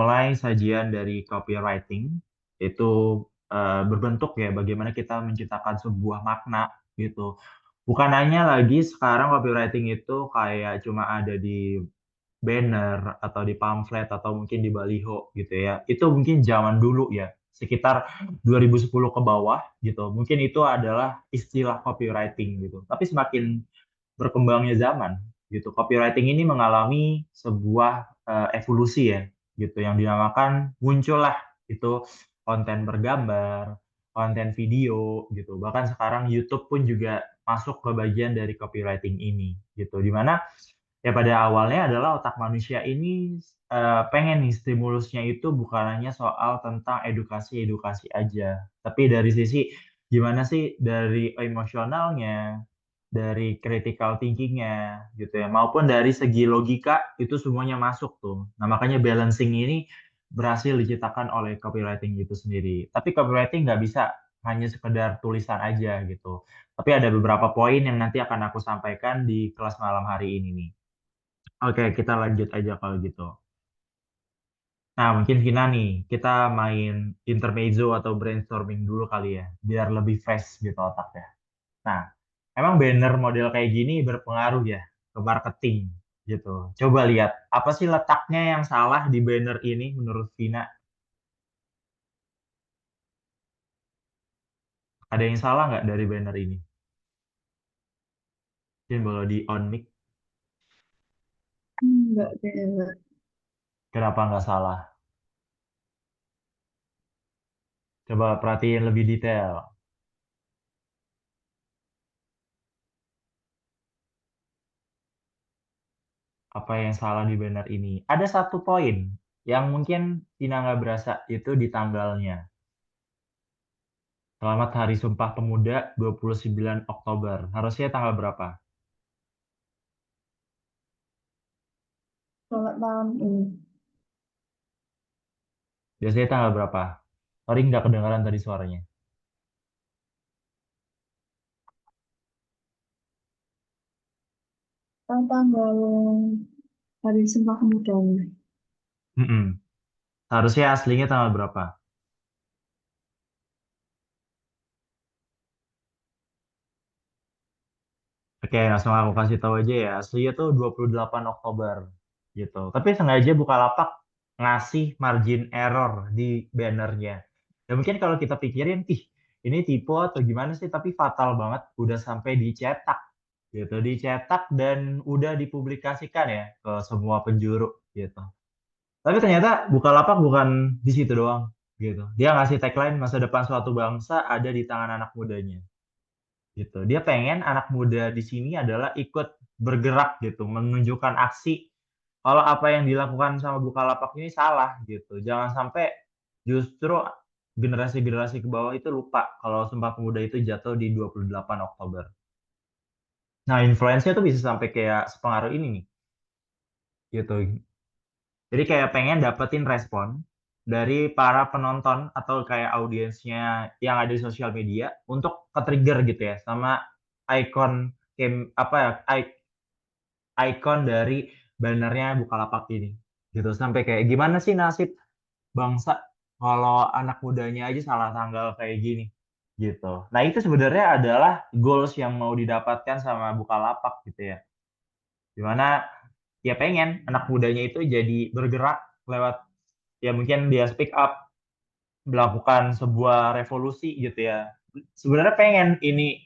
Mulai sajian dari copywriting itu berbentuk ya bagaimana kita menciptakan sebuah makna gitu. Bukan hanya lagi sekarang copywriting itu kayak cuma ada di banner atau di pamflet atau mungkin di baliho gitu ya. Itu mungkin zaman dulu ya, sekitar 2010 ke bawah gitu. Mungkin itu adalah istilah copywriting gitu. Tapi semakin berkembangnya zaman gitu, copywriting ini mengalami sebuah evolusi ya gitu yang dinamakan muncullah itu konten bergambar, konten video gitu. Bahkan sekarang YouTube pun juga masuk ke bagian dari copywriting ini gitu. Dimana ya pada awalnya adalah otak manusia ini pengen nih stimulusnya itu bukan hanya soal tentang edukasi-edukasi aja, tapi dari sisi gimana sih dari emosionalnya, dari critical thinking-nya gitu ya, maupun dari segi logika itu semuanya masuk tuh. Nah, makanya balancing ini berhasil diciptakan oleh copywriting itu sendiri. Tapi copywriting nggak bisa hanya sekedar tulisan aja gitu. Tapi ada beberapa poin yang nanti akan aku sampaikan di kelas malam hari ini nih. Oke, kita lanjut aja kalau gitu. Nah, mungkin Vina nih, kita main intermezzo atau brainstorming dulu kali ya, biar lebih fresh gitu otaknya. Nah, emang banner model kayak gini berpengaruh ya ke marketing gitu. Coba lihat, apa sih letaknya yang salah di banner ini menurut Vina? Ada yang salah nggak dari banner ini? Mungkin boleh di on mic, Enggak deh, enggak. kenapa nggak salah? Coba perhatiin lebih detail. Apa yang salah di banner ini? Ada satu poin yang mungkin Vina nggak berasa, itu di tanggalnya. Selamat Hari Sumpah Pemuda 29 Oktober. Harusnya tanggal berapa? Kalau tahun ini, Biasanya tanggal berapa? Sorry nggak kedengaran tadi suaranya. tanggal Hari Sumpah Pemuda ini. Mm-mm. Harusnya aslinya tanggal berapa? Oke, langsung aku kasih tahu aja ya. Aslinya tuh 28 Oktober gitu. Tapi sengaja Bukalapak ngasih margin error di bannernya. Dan mungkin kalau kita pikirin, ih ini tipe atau gimana sih? Tapi fatal banget. Udah sampai dicetak gitu. Dicetak dan udah dipublikasikan ya ke semua penjuru gitu. Tapi ternyata Bukalapak bukan di situ doang gitu. Dia ngasih tagline masa depan suatu bangsa ada di tangan anak mudanya gitu. Dia pengen anak muda di sini adalah ikut bergerak gitu, menunjukkan aksi kalau apa yang dilakukan sama Bukalapak ini salah gitu. Jangan sampai justru generasi-generasi ke bawah itu lupa kalau Sumpah Pemuda itu jatuh di 28 Oktober. Nah, influence-nya tuh bisa sampai kayak sepengaruh ini nih gitu. Jadi kayak pengen dapetin respon dari para penonton atau kayak audiensnya yang ada di sosial media untuk ke-trigger gitu ya sama ikon apa ya ikon dari bannernya Bukalapak ini gitu sampai kayak gimana sih nasib bangsa kalau anak mudanya aja salah tanggal kayak gini gitu. Nah itu sebenarnya adalah goals yang mau didapatkan sama Bukalapak gitu ya. Dimana ya pengen anak mudanya itu jadi bergerak lewat ya mungkin dia speak up melakukan sebuah revolusi gitu ya. Sebenarnya pengen ini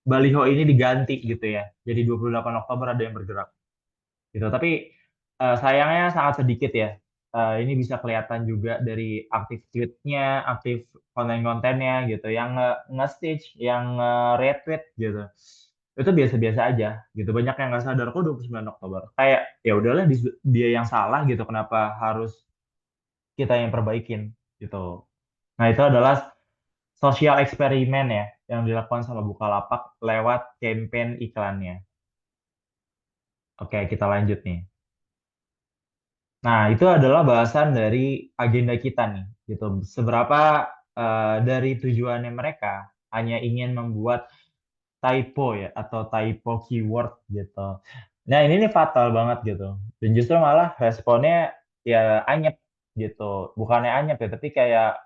baliho ini diganti gitu ya. Jadi 28 Oktober ada yang bergerak gitu. Tapi sayangnya sangat sedikit ya. Ini bisa kelihatan juga dari aktif tweetnya, aktif konten-kontennya gitu, yang nge-stitch, yang retweet gitu. Itu biasa-biasa aja gitu. Banyak yang nggak sadar kok 29 Oktober. Kayak ya udahlah dia yang salah gitu. Kenapa harus kita yang perbaikin gitu. Nah, itu adalah sosial eksperimen ya yang dilakukan sama Bukalapak lewat campaign iklannya. Oke, kita lanjut nih. Nah, itu adalah bahasan dari agenda kita nih, gitu. Seberapa dari tujuannya mereka hanya ingin membuat typo ya atau typo keyword gitu. Nah, ini nih fatal banget gitu. Dan justru malah responnya ya anyep gitu. Bukannya anyep ya, tapi kayak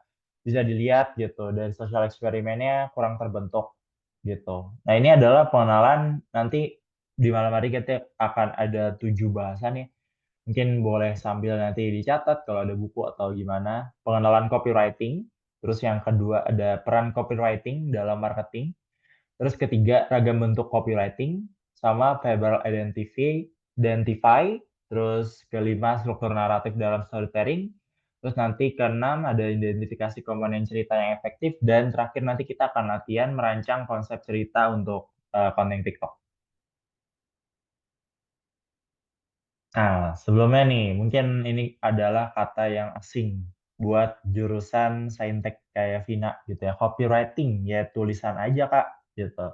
bisa dilihat gitu dari sosial eksperimennya kurang terbentuk gitu. Nah ini adalah pengenalan nanti di malam hari kita akan ada 7 bahasan ya. Mungkin boleh sambil nanti dicatat kalau ada buku atau gimana. Pengenalan copywriting. Terus yang kedua ada peran copywriting dalam marketing. Terus ketiga, ragam bentuk copywriting sama verbal identify. Terus kelima, struktur naratif dalam storytelling. Terus nanti keenam ada identifikasi komponen cerita yang efektif. Dan terakhir nanti kita akan latihan merancang konsep cerita untuk konten TikTok. Nah, sebelumnya nih, mungkin ini adalah kata yang asing buat jurusan saintek kayak Vina gitu ya. Copywriting, ya tulisan aja Kak, gitu.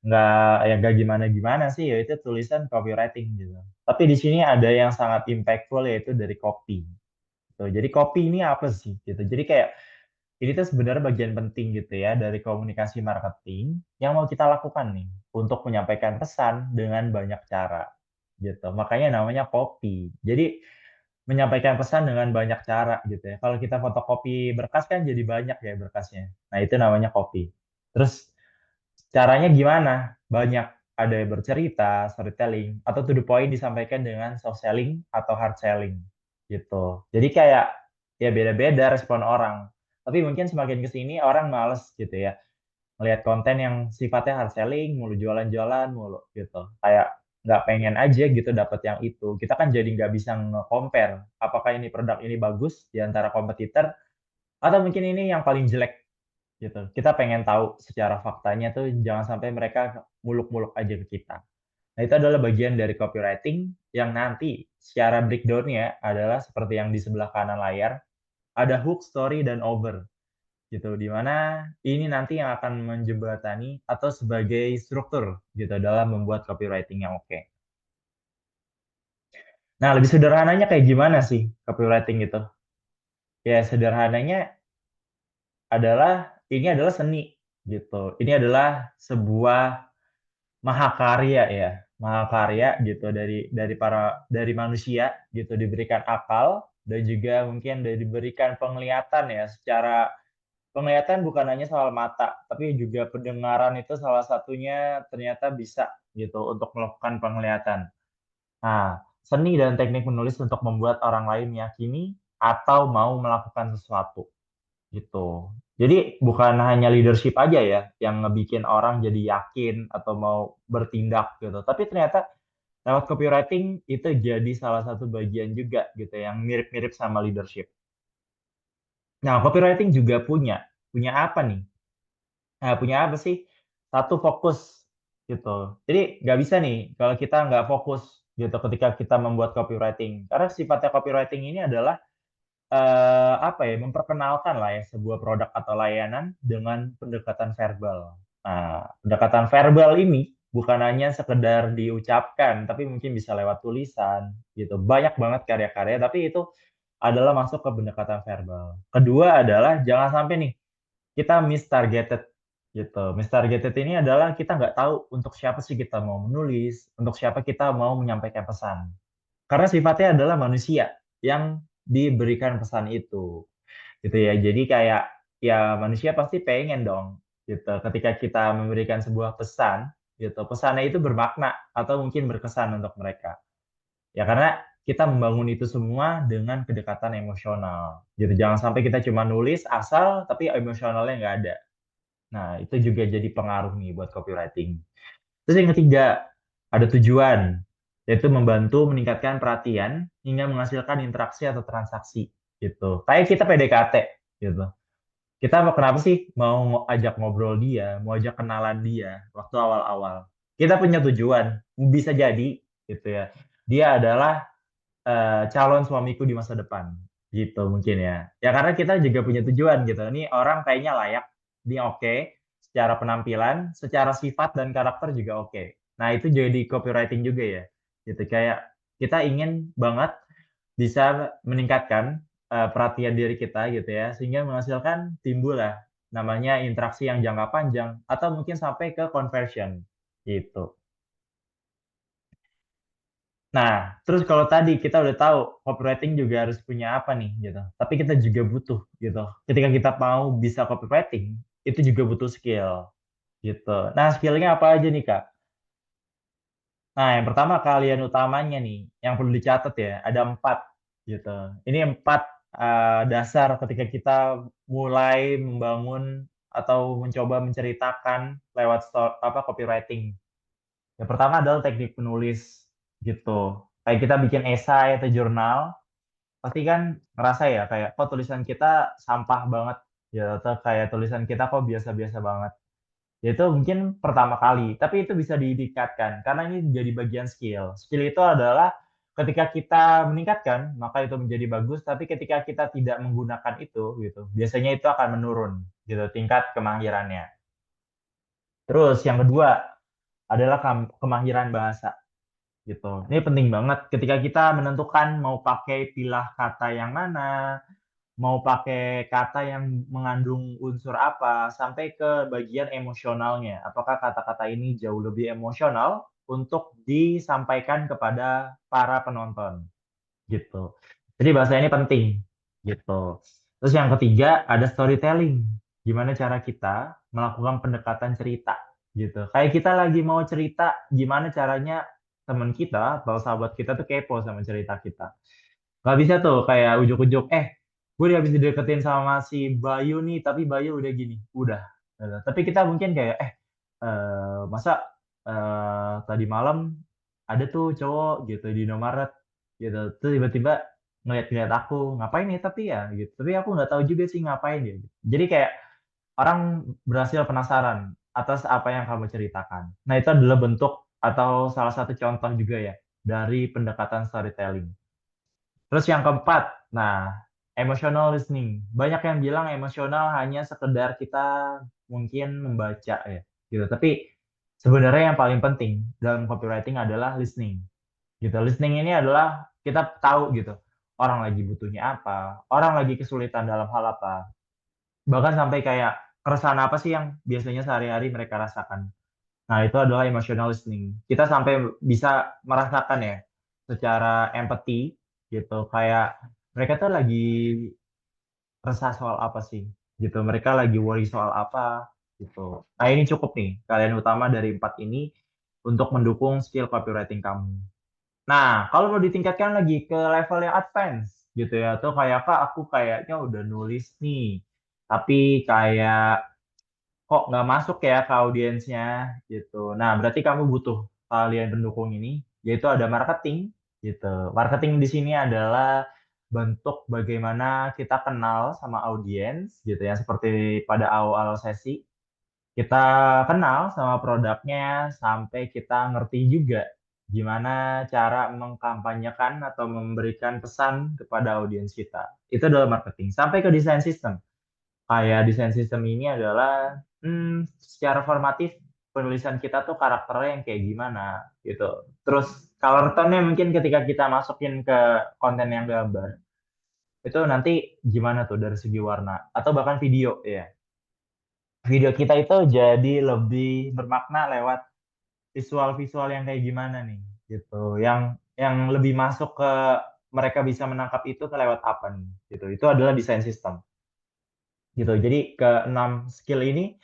Nggak, ya nggak gimana-gimana sih, ya itu tulisan copywriting gitu. Tapi di sini ada yang sangat impactful yaitu dari copy. Gitu. Jadi copy ini apa sih? Gitu. Jadi kayak ini tuh sebenarnya bagian penting gitu ya dari komunikasi marketing yang mau kita lakukan nih untuk menyampaikan pesan dengan banyak cara gitu. Makanya namanya copy. Jadi menyampaikan pesan dengan banyak cara gitu ya. Kalau kita fotokopi berkas kan jadi banyak ya berkasnya. Nah, itu namanya copy. Terus caranya gimana? Banyak. Ada yang bercerita, storytelling, atau to the point disampaikan dengan soft selling atau hard selling gitu. Jadi kayak ya beda-beda respon orang. Tapi mungkin semakin ke sini orang males gitu ya. Melihat konten yang sifatnya hard selling, mulu jualan-jualan mulu gitu. Kayak nggak pengen aja gitu dapet yang itu. Kita kan jadi nggak bisa nge-compare apakah ini produk ini bagus di antara kompetitor atau mungkin ini yang paling jelek gitu. Kita pengen tahu secara faktanya tuh jangan sampai mereka muluk-muluk aja ke kita. Nah, itu adalah bagian dari copywriting yang nanti secara breakdown-nya adalah seperti yang di sebelah kanan layar, ada hook, story, dan over gitu. Di mana ini nanti yang akan menjembatani atau sebagai struktur gitu dalam membuat copywriting yang oke. Nah, lebih sederhananya kayak gimana sih copywriting itu? Ya, sederhananya adalah ini adalah seni gitu. Ini adalah sebuah mahakarya ya, mahakarya gitu dari manusia gitu diberikan akal dan juga mungkin diberikan penglihatan ya secara penglihatan bukan hanya soal mata, tapi juga pendengaran itu salah satunya ternyata bisa gitu untuk melakukan penglihatan. Nah, seni dan teknik menulis untuk membuat orang lain meyakini atau mau melakukan sesuatu gitu. Jadi bukan hanya leadership aja ya yang ngebikin orang jadi yakin atau mau bertindak gitu. Tapi ternyata lewat copywriting itu jadi salah satu bagian juga gitu yang mirip-mirip sama leadership. Nah, copywriting juga punya apa nih? Nah, punya apa sih? Satu, fokus gitu. Jadi nggak bisa nih kalau kita nggak fokus gitu ketika kita membuat copywriting. Karena sifatnya copywriting ini adalah apa ya, memperkenalkan lah ya sebuah produk atau layanan dengan pendekatan verbal. Nah, pendekatan verbal ini bukan hanya sekedar diucapkan, tapi mungkin bisa lewat tulisan gitu. Banyak banget karya-karya, tapi itu adalah masuk ke pendekatan verbal. Kedua adalah jangan sampai nih kita mistargeted gitu. Mistargeted ini adalah kita nggak tahu untuk siapa sih kita mau menulis, untuk siapa kita mau menyampaikan pesan. Karena sifatnya adalah manusia yang diberikan pesan itu, gitu ya. Jadi kayak ya manusia pasti pengen dong, gitu. Ketika kita memberikan sebuah pesan, gitu, pesannya itu bermakna atau mungkin berkesan untuk mereka. Ya karena kita membangun itu semua dengan kedekatan emosional, gitu. Jangan sampai kita cuma nulis asal tapi emosionalnya nggak ada. Nah, itu juga jadi pengaruh nih buat copywriting. Terus yang ketiga, ada tujuan, yaitu membantu meningkatkan perhatian hingga menghasilkan interaksi atau transaksi gitu. Kayak kita PDKT gitu. Kita kenapa sih mau ajak ngobrol dia, mau ajak kenalan dia waktu awal-awal. Kita punya tujuan, bisa jadi gitu ya. Dia adalah calon suamiku di masa depan gitu mungkin ya. Ya karena kita juga punya tujuan gitu. Ini orang kayaknya layak, ini oke, secara penampilan, secara sifat dan karakter juga oke. Nah itu jadi copywriting juga ya. Gitu kayak kita ingin banget bisa meningkatkan perhatian diri kita gitu ya, sehingga menghasilkan timbul lah namanya interaksi yang jangka panjang atau mungkin sampai ke conversion gitu. Nah, terus kalau tadi kita udah tahu copywriting juga harus punya apa nih gitu. Tapi kita juga butuh gitu. Ketika kita mau bisa copywriting, itu juga butuh skill gitu. Nah, skillnya apa aja nih Kak? Nah, yang pertama kalian utamanya nih, yang perlu dicatat ya, ada 4 gitu. Ini 4 dasar ketika kita mulai membangun atau mencoba menceritakan lewat copywriting. Yang pertama adalah teknik penulis gitu. Kayak kita bikin esai atau jurnal, pasti kan ngerasa ya kayak kok tulisan kita sampah banget ya atau kayak tulisan kita kok biasa-biasa banget. Ya itu mungkin pertama kali, tapi itu bisa ditingkatkan karena ini jadi bagian skill. Skill itu adalah ketika kita meningkatkan, maka itu menjadi bagus, tapi ketika kita tidak menggunakan itu gitu, biasanya itu akan menurun gitu tingkat kemahirannya. Terus yang kedua adalah kemahiran bahasa gitu. Ini penting banget ketika kita menentukan mau pakai pilah kata yang mana, mau pakai kata yang mengandung unsur apa, sampai ke bagian emosionalnya. Apakah kata-kata ini jauh lebih emosional untuk disampaikan kepada para penonton, gitu. Jadi bahasa ini penting, gitu. Terus yang ketiga ada storytelling. Gimana cara kita melakukan pendekatan cerita, gitu. Kayak kita lagi mau cerita, gimana caranya teman kita atau sahabat kita tuh kepo sama cerita kita. Gak bisa tuh kayak ujuk-ujuk, gue udah habis dideketin sama si Bayu nih, tapi Bayu udah gini, udah. Tapi kita mungkin kayak, masa tadi malam ada tuh cowok gitu di Indomaret gitu, terus tiba-tiba ngeliat-ngeliat aku, ngapain ya tapi ya gitu. Tapi aku nggak tahu juga sih ngapain ya. Gitu. Jadi kayak orang berhasil penasaran atas apa yang kamu ceritakan. Nah itu adalah bentuk atau salah satu contoh juga ya dari pendekatan storytelling. Terus yang keempat, nah, emotional listening. Banyak yang bilang emosional hanya sekedar kita mungkin membaca ya, gitu. Tapi sebenarnya yang paling penting dalam copywriting adalah listening. Gitu. Listening ini adalah kita tahu gitu, orang lagi butuhnya apa, orang lagi kesulitan dalam hal apa. Bahkan sampai kayak keresahan apa sih yang biasanya sehari-hari mereka rasakan. Nah, itu adalah emotional listening. Kita sampai bisa merasakan ya secara empathy gitu. Kayak mereka tuh lagi resah soal apa sih gitu. Mereka lagi worry soal apa gitu. Nah, ini cukup nih kalian utama dari 4 ini untuk mendukung skill copywriting kamu. Nah, kalau mau ditingkatkan lagi ke level yang advance gitu ya, tuh kayak Kak, aku kayaknya udah nulis nih, tapi kayak kok nggak masuk ya ke audiensnya gitu. Nah, berarti kamu butuh kalian pendukung ini, yaitu ada marketing gitu. Marketing di sini adalah bentuk bagaimana kita kenal sama audiens gitu ya, seperti pada awal sesi. Kita kenal sama produknya sampai kita ngerti juga gimana cara mengkampanyekan atau memberikan pesan kepada audiens kita. Itu adalah marketing. Sampai ke desain sistem. Kayak desain sistem ini adalah secara formatif penulisan kita tuh karakternya yang kayak gimana gitu. Terus color tone-nya mungkin ketika kita masukin ke konten yang gambar itu nanti gimana tuh dari segi warna atau bahkan video ya. Video kita itu jadi lebih bermakna lewat visual-visual yang kayak gimana nih gitu. Yang lebih masuk ke mereka bisa menangkap itu ke lewat apa nih gitu. Itu adalah desain sistem gitu. Jadi keenam skill ini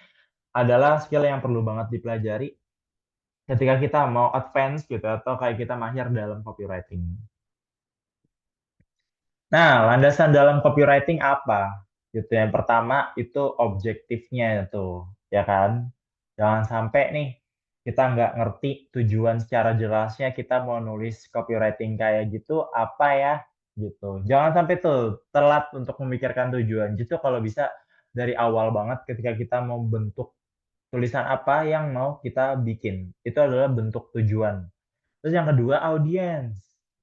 adalah skill yang perlu banget dipelajari ketika kita mau advance gitu atau kayak kita mahir dalam copywriting. Nah, landasan dalam copywriting apa? Gitu. Yang pertama itu objektifnya itu, ya kan? Jangan sampai nih kita nggak ngerti tujuan secara jelasnya kita mau nulis copywriting kayak gitu apa ya gitu. Jangan sampai tuh telat untuk memikirkan tujuan. Justru kalau bisa dari awal banget ketika kita mau bentuk tulisan apa yang mau kita bikin. Itu adalah bentuk tujuan. Terus yang kedua audiens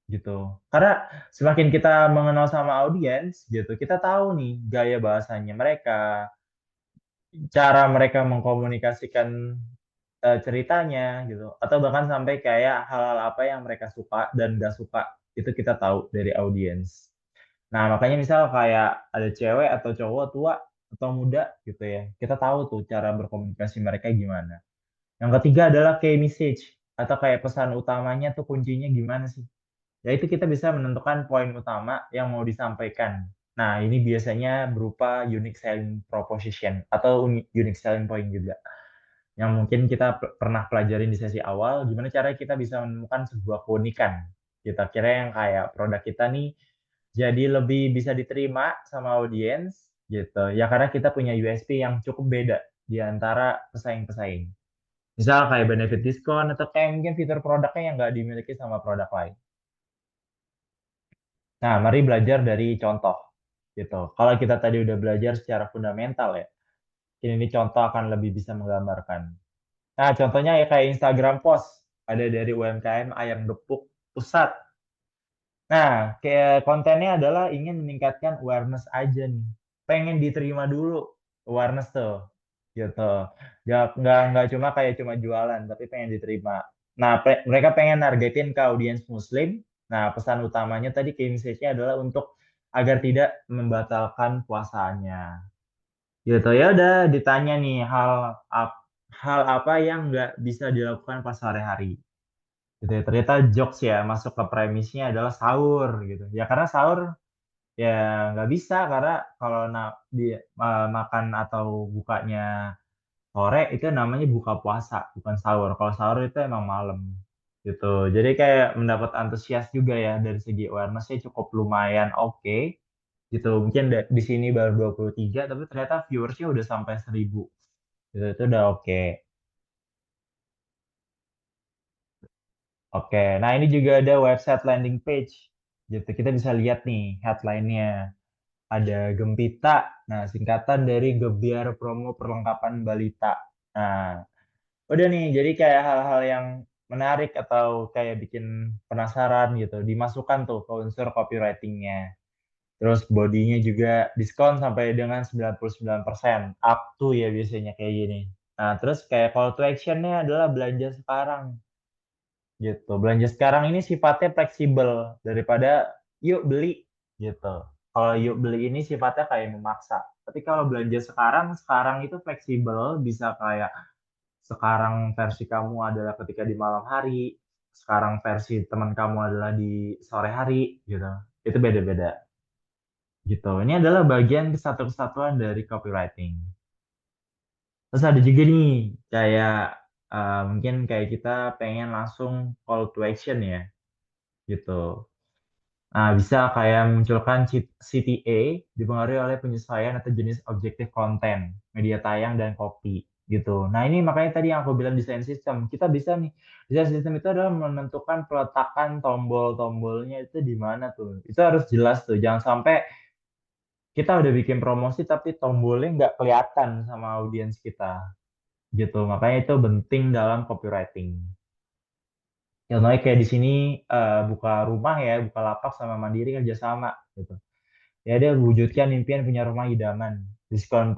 gitu. Karena semakin kita mengenal sama audiens gitu, kita tahu nih gaya bahasanya mereka, cara mereka mengkomunikasikan ceritanya gitu, atau bahkan sampai kayak hal-hal apa yang mereka suka dan gak suka itu kita tahu dari audiens. Nah makanya misal kayak ada cewek atau cowok tua atau muda gitu ya, kita tahu tuh cara berkomunikasi mereka gimana. Yang ketiga adalah key message atau kayak pesan utamanya tuh kuncinya gimana sih? Ya itu kita bisa menentukan poin utama yang mau disampaikan. Nah, ini biasanya berupa unique selling proposition atau unique selling point juga. Yang mungkin kita pernah pelajarin di sesi awal, gimana cara kita bisa menemukan sebuah keunikan. Kita kira yang kayak produk kita nih jadi lebih bisa diterima sama audiens gitu. Ya karena kita punya USP yang cukup beda di antara pesaing-pesaing. Misal kayak benefit diskon atau kayak mungkin fitur produknya yang nggak dimiliki sama produk lain. Nah, mari belajar dari contoh gitu. Kalau kita tadi udah belajar secara fundamental ya, ini contoh akan lebih bisa menggambarkan. Nah, contohnya ya kayak Instagram post ada dari UMKM Ayam Gepuk Pusat. Nah, kayak kontennya adalah ingin meningkatkan awareness aja nih. Pengen diterima dulu awareness tuh, gitu. Nggak cuma kayak cuma jualan, tapi pengen diterima. Nah, mereka pengen nargetin ke audiens Muslim. Nah, pesan utamanya tadi key message-nya adalah untuk agar tidak membatalkan puasanya. Gitu ya udah ditanya nih hal apa yang nggak bisa dilakukan pas sore-hari gitu ya. Ternyata jokes ya masuk ke premisnya adalah sahur gitu ya karena sahur ya nggak bisa karena kalau di makan atau bukanya sore itu namanya buka puasa bukan sahur. Kalau sahur itu emang malam gitu. Jadi kayak mendapat antusias juga ya dari segi awareness-nya cukup lumayan oke gitu. Mungkin di sini baru 23 tapi ternyata viewersnya udah sampai 1.000 gitu. Itu udah oke. Oke, nah ini juga ada website landing page. Gitu, kita bisa lihat nih headline-nya. Ada Gempita, nah singkatan dari Gebiar Promo Perlengkapan Balita. Nah, udah nih, jadi kayak hal-hal yang menarik atau kayak bikin penasaran gitu, dimasukkan tuh ke unsur copywriting-nya. Terus bodinya juga diskon sampai dengan 99%, up to ya biasanya kayak gini. Nah, terus kayak call to action-nya adalah belanja sekarang gitu. Belanja sekarang ini sifatnya fleksibel daripada yuk beli gitu. Kalau yuk beli ini sifatnya kayak memaksa. Tapi kalau belanja sekarang, sekarang itu fleksibel, bisa kayak sekarang versi kamu adalah ketika di malam hari, sekarang versi teman kamu adalah di sore hari gitu. Itu beda-beda gitu. Ini adalah bagian kesatuan dari copywriting. Terus ada juga nih kayak mungkin kayak kita pengen langsung call to action ya gitu. Nah, bisa kayak munculkan CTA dipengaruhi oleh penyesuaian atau jenis objektif konten, media tayang, dan copy gitu. Nah, ini makanya tadi yang aku bilang desain sistem. Kita bisa nih, desain sistem itu adalah menentukan peletakan tombol-tombolnya itu di mana tuh. Itu harus jelas tuh. Jangan sampai kita udah bikin promosi tapi tombolnya nggak kelihatan sama audiens kita gitu. Makanya itu penting dalam copywriting. Contohnya kayak di sini buka rumah ya, buka lapak sama Mandiri kerjasama gitu. Ya dia wujudkan impian punya rumah idaman. Diskon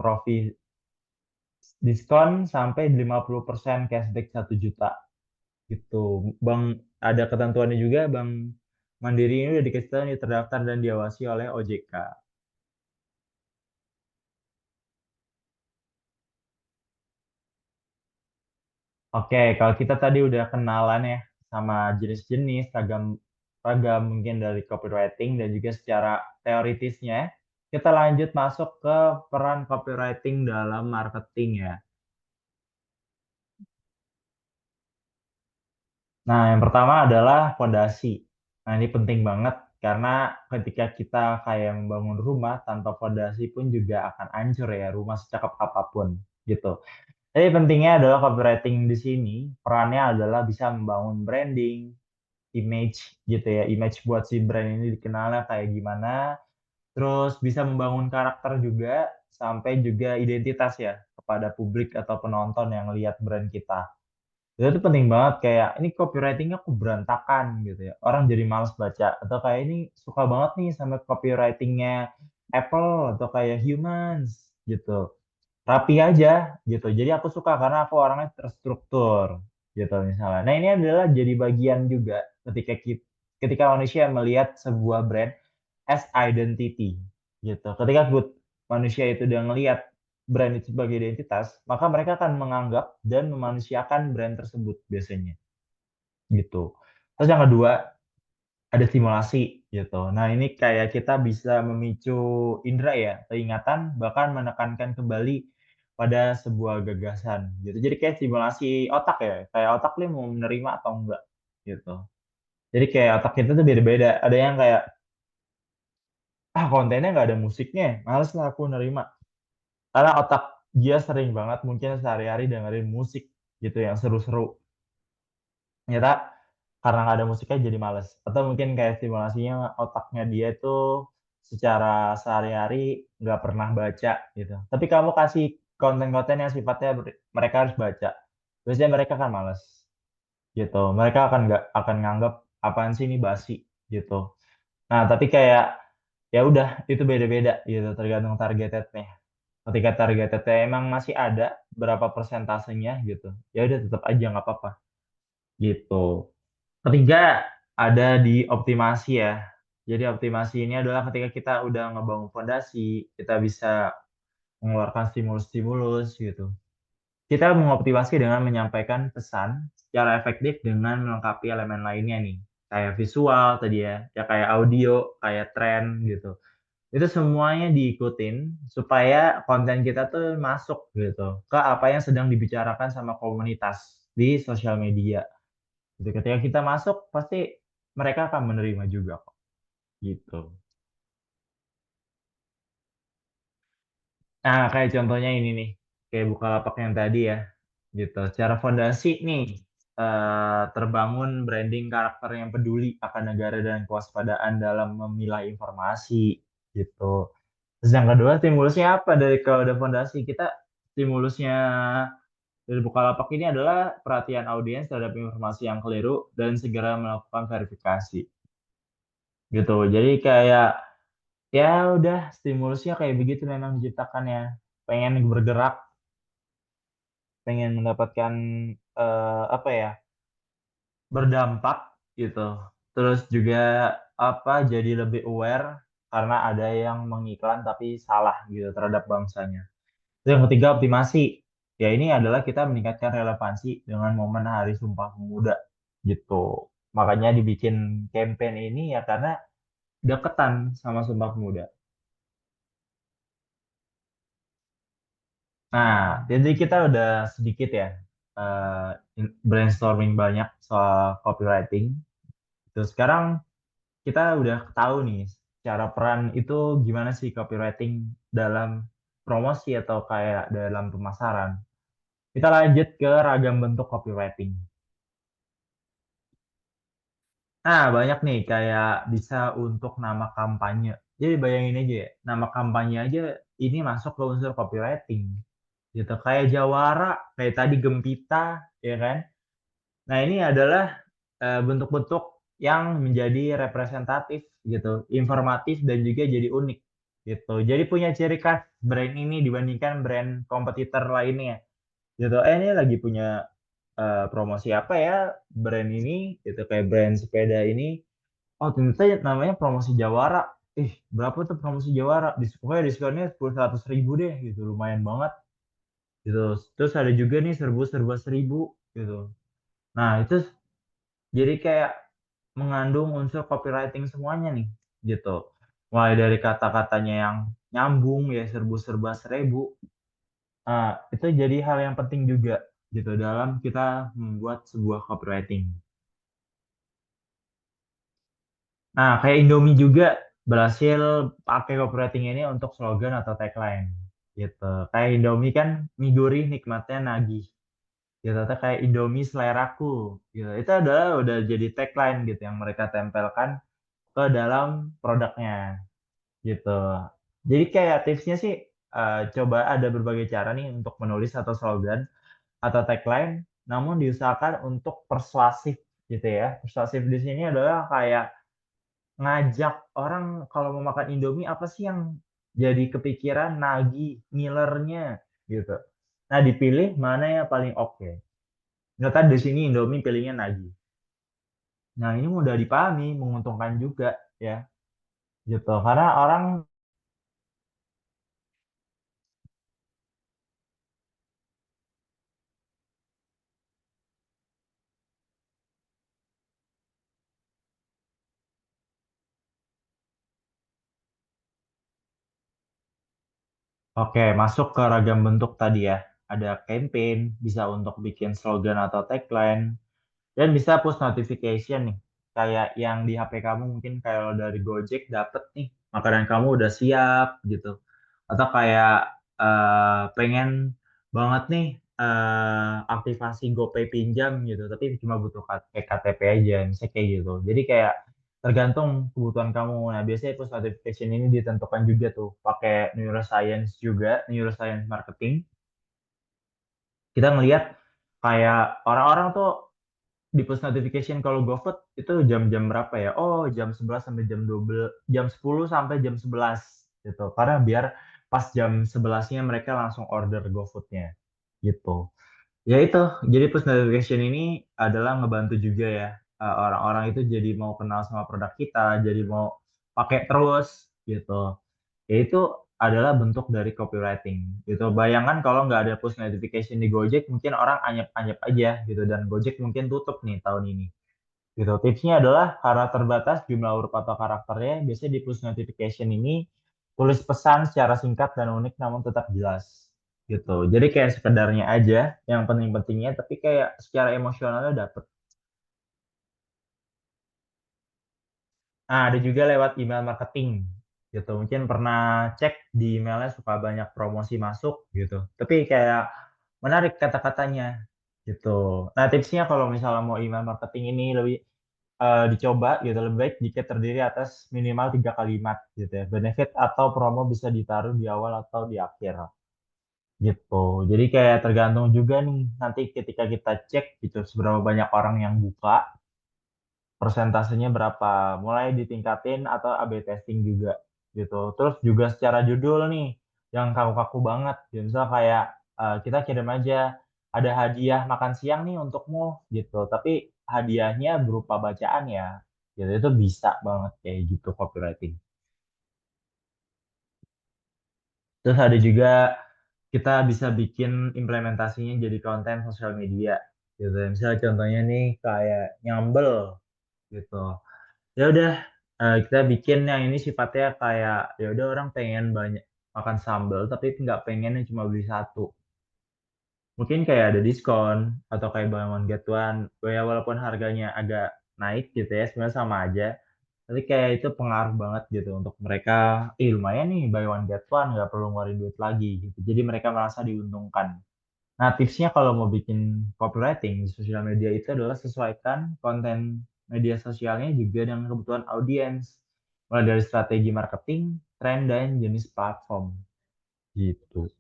diskon sampai 50% cashback 1 juta gitu. Bang ada ketentuannya juga Bang Mandiri ini udah dikasih tahu nih terdaftar dan diawasi oleh OJK. Oke, kalau kita tadi udah kenalan ya sama jenis-jenis ragam ragam mungkin dari copywriting dan juga secara teoritisnya, kita lanjut masuk ke peran copywriting dalam marketing ya. Nah, yang pertama adalah fondasi. Nah, ini penting banget karena ketika kita kayak membangun rumah tanpa fondasi pun juga akan hancur ya, rumah secakap apapun gitu. Jadi pentingnya adalah copywriting di sini, perannya adalah bisa membangun branding, image gitu ya, image buat si brand ini dikenalnya kayak gimana, terus bisa membangun karakter juga, sampai juga identitas ya kepada publik atau penonton yang lihat brand kita. Itu tuh penting banget kayak ini copywritingnya aku berantakan gitu ya. Orang jadi males baca atau kayak ini suka banget nih sama copywritingnya Apple atau kayak Humans gitu. Rapi aja gitu. Jadi aku suka karena aku orangnya terstruktur gitu misalnya. Nah, ini adalah jadi bagian juga ketika manusia melihat sebuah brand as identity gitu. Ketika manusia itu udah ngelihat brand itu sebagai identitas, maka mereka akan menganggap dan memanusiakan brand tersebut biasanya gitu. Terus yang kedua, ada stimulasi gitu. Nah, ini kayak kita bisa memicu indera ya, keingatan, bahkan menekankan kembali pada sebuah gagasan gitu. Jadi kayak stimulasi otak ya, kayak otak nih mau menerima atau enggak gitu. Jadi kayak otak kita tuh beda-beda. Ada yang kayak, ah kontennya nggak ada musiknya, males lah aku nerima. Karena otak dia sering banget mungkin sehari-hari dengerin musik gitu yang seru-seru. Ternyata karena nggak ada musiknya jadi males. Atau mungkin kayak stimulasinya otaknya dia itu secara sehari-hari nggak pernah baca gitu. Tapi kamu kasih konten-konten yang sifatnya mereka harus baca. Biasanya mereka kan males gitu. Mereka akan nganggap apaan sih ini basi gitu. Nah, tapi kayak ya udah itu beda-beda gitu tergantung targetednya. Ketika targetednya emang masih ada berapa persentasenya gitu. Ya udah tetap aja nggak apa-apa gitu. Ketiga, ada di optimasi ya. Jadi optimasi ini adalah ketika kita udah ngebangun fondasi, kita bisa mengeluarkan stimulus-stimulus gitu. Kita mengoptimasi dengan menyampaikan pesan secara efektif dengan melengkapi elemen lainnya nih. Kayak visual tadi ya kayak audio, kayak tren gitu. Itu semuanya diikutin supaya konten kita tuh masuk gitu ke apa yang sedang dibicarakan sama komunitas di sosial media. Jadi ketika kita masuk, pasti mereka akan menerima juga kok. Gitu. Nah, kayak contohnya ini nih. Kayak Bukalapak yang tadi ya. Gitu. Secara fondasi nih, terbangun branding karakter yang peduli akan negara dan kewaspadaan dalam memilah informasi. Gitu. Terus yang kedua, stimulusnya apa dari kalau ada fondasi? Kita stimulusnya dari Bukalapak ini adalah perhatian audiens terhadap informasi yang keliru dan segera melakukan verifikasi. Gitu. Jadi kayak ya udah stimulusnya kayak begitu memang diciptakannya. Pengen bergerak, pengen mendapatkan apa ya, berdampak gitu. Terus juga apa jadi lebih aware karena ada yang mengiklan tapi salah gitu terhadap bangsanya. Terus yang ketiga optimasi. Ya ini adalah kita meningkatkan relevansi dengan momen Hari Sumpah Pemuda gitu. Makanya dibikin campaign ini ya karena deketan sama Sumpah Pemuda. Nah, jadi kita udah sedikit ya eh, brainstorming banyak soal copywriting. Terus sekarang kita udah tahu nih cara peran itu gimana sih copywriting dalam promosi atau kayak dalam pemasaran. Kita lanjut ke ragam bentuk copywriting. Nah, banyak nih kayak bisa untuk nama kampanye. Jadi bayangin aja ya, nama kampanye aja ini masuk ke unsur copywriting. Gitu kayak Jawara, kayak tadi Gempita, ya kan? Nah, ini adalah bentuk-bentuk yang menjadi representatif gitu, informatif dan juga jadi unik gitu. Jadi punya ciri khas brand ini dibandingkan brand kompetitor lainnya gitu. Ini lagi punya promosi apa ya brand ini gitu kayak brand sepeda ini. Oh, ternyata namanya promosi Jawara. Berapa tuh promosi Jawara? Pokoknya diskonnya 10-100 ribu deh gitu, lumayan banget gitu. Terus ada juga nih serba 1.000 gitu. Nah, itu jadi kayak mengandung unsur copywriting semuanya nih, gitu. Mulai dari kata-katanya yang nyambung ya serba 1.000. Itu jadi hal yang penting juga gitu dalam kita membuat sebuah copywriting. Nah, kayak Indomie juga berhasil pakai copywriting ini untuk slogan atau tagline gitu. Kayak Indomie kan mie gurih nikmatnya nagih. Gitu, atau kayak Indomie seleraku gitu. Itu adalah udah jadi tagline gitu yang mereka tempelkan ke dalam produknya gitu. Jadi kayak tipsnya sih coba ada berbagai cara nih untuk menulis atau slogan atau tagline, namun diusahakan untuk persuasif gitu ya. Persuasif di sini adalah kayak ngajak orang kalau mau makan Indomie apa sih yang jadi kepikiran nagih ngilernya gitu. Nah, dipilih mana yang paling oke. Ternyata di sini Indomie pilihnya nagih. Nah, ini mudah dipahami, menguntungkan juga ya gitu. Karena orang Oke, masuk ke ragam bentuk tadi ya. Ada campaign, bisa untuk bikin slogan atau tagline, dan bisa push notification nih. Kayak yang di HP kamu mungkin kalau dari Gojek dapet nih, makanan kamu udah siap gitu. Atau kayak pengen banget nih aktivasi GoPay pinjam gitu, tapi cuma butuh KTP aja, misalnya kayak gitu. Jadi kayak tergantung kebutuhan kamu. Nah, biasanya push notification ini ditentukan juga tuh pakai neuroscience juga, neuroscience marketing. Kita ngelihat kayak orang-orang tuh di push notification kalau GoFood itu jam-jam berapa ya? Oh, jam 11 sampai jam 12, jam 10 sampai jam 11 gitu. Karena biar pas jam 11-nya mereka langsung order GoFood-nya gitu. Ya itu, jadi push notification ini adalah ngebantu juga ya orang-orang itu jadi mau kenal sama produk kita, jadi mau pakai terus gitu. Ya itu adalah bentuk dari copywriting gitu. Bayangkan kalau nggak ada push notification di Gojek, mungkin orang anyep-anyep aja gitu dan Gojek mungkin tutup nih tahun ini. Gitu. Tipsnya adalah karena terbatas jumlah huruf atau karakternya, biasanya di push notification ini tulis pesan secara singkat dan unik namun tetap jelas. Gitu. Jadi kayak sekedarnya aja, yang penting-pentingnya, tapi kayak secara emosionalnya dapet. Nah, ada juga lewat email marketing gitu. Mungkin pernah cek di emailnya suka banyak promosi masuk gitu. Tapi kayak menarik kata-katanya gitu. Nah, tipsnya kalau misalnya mau email marketing ini lebih dicoba gitu lebih baik jika terdiri atas minimal 3 kalimat gitu ya. Benefit atau promo bisa ditaruh di awal atau di akhir gitu. Jadi kayak tergantung juga nih nanti ketika kita cek gitu seberapa banyak orang yang buka, persentasenya berapa, mulai ditingkatin atau A/B testing juga gitu. Terus juga secara judul nih yang kaku-kaku banget, ya misal kayak kita kirim aja ada hadiah makan siang nih untukmu gitu, tapi hadiahnya berupa bacaan ya, gitu itu bisa banget kayak gitu copywriting. Terus ada juga kita bisa bikin implementasinya jadi konten sosial media gitu. Misalnya contohnya nih kayak nyambel gitu. Ya udah kita bikin yang ini sifatnya kayak ya udah orang pengen banyak makan sambal tapi nggak pengen yang cuma beli satu, mungkin kayak ada diskon atau kayak buy one get one ya walaupun harganya agak naik gitu ya sebenarnya sama aja, tapi kayak itu pengaruh banget gitu untuk mereka. Lumayan nih buy one get one nggak perlu ngeluarin duit lagi gitu, jadi mereka merasa diuntungkan. Nah, tipsnya kalau mau bikin copywriting di sosial media itu adalah sesuaikan konten media sosialnya juga dengan kebutuhan audiens. Mulai dari strategi marketing, tren, dan jenis platform. Gitu.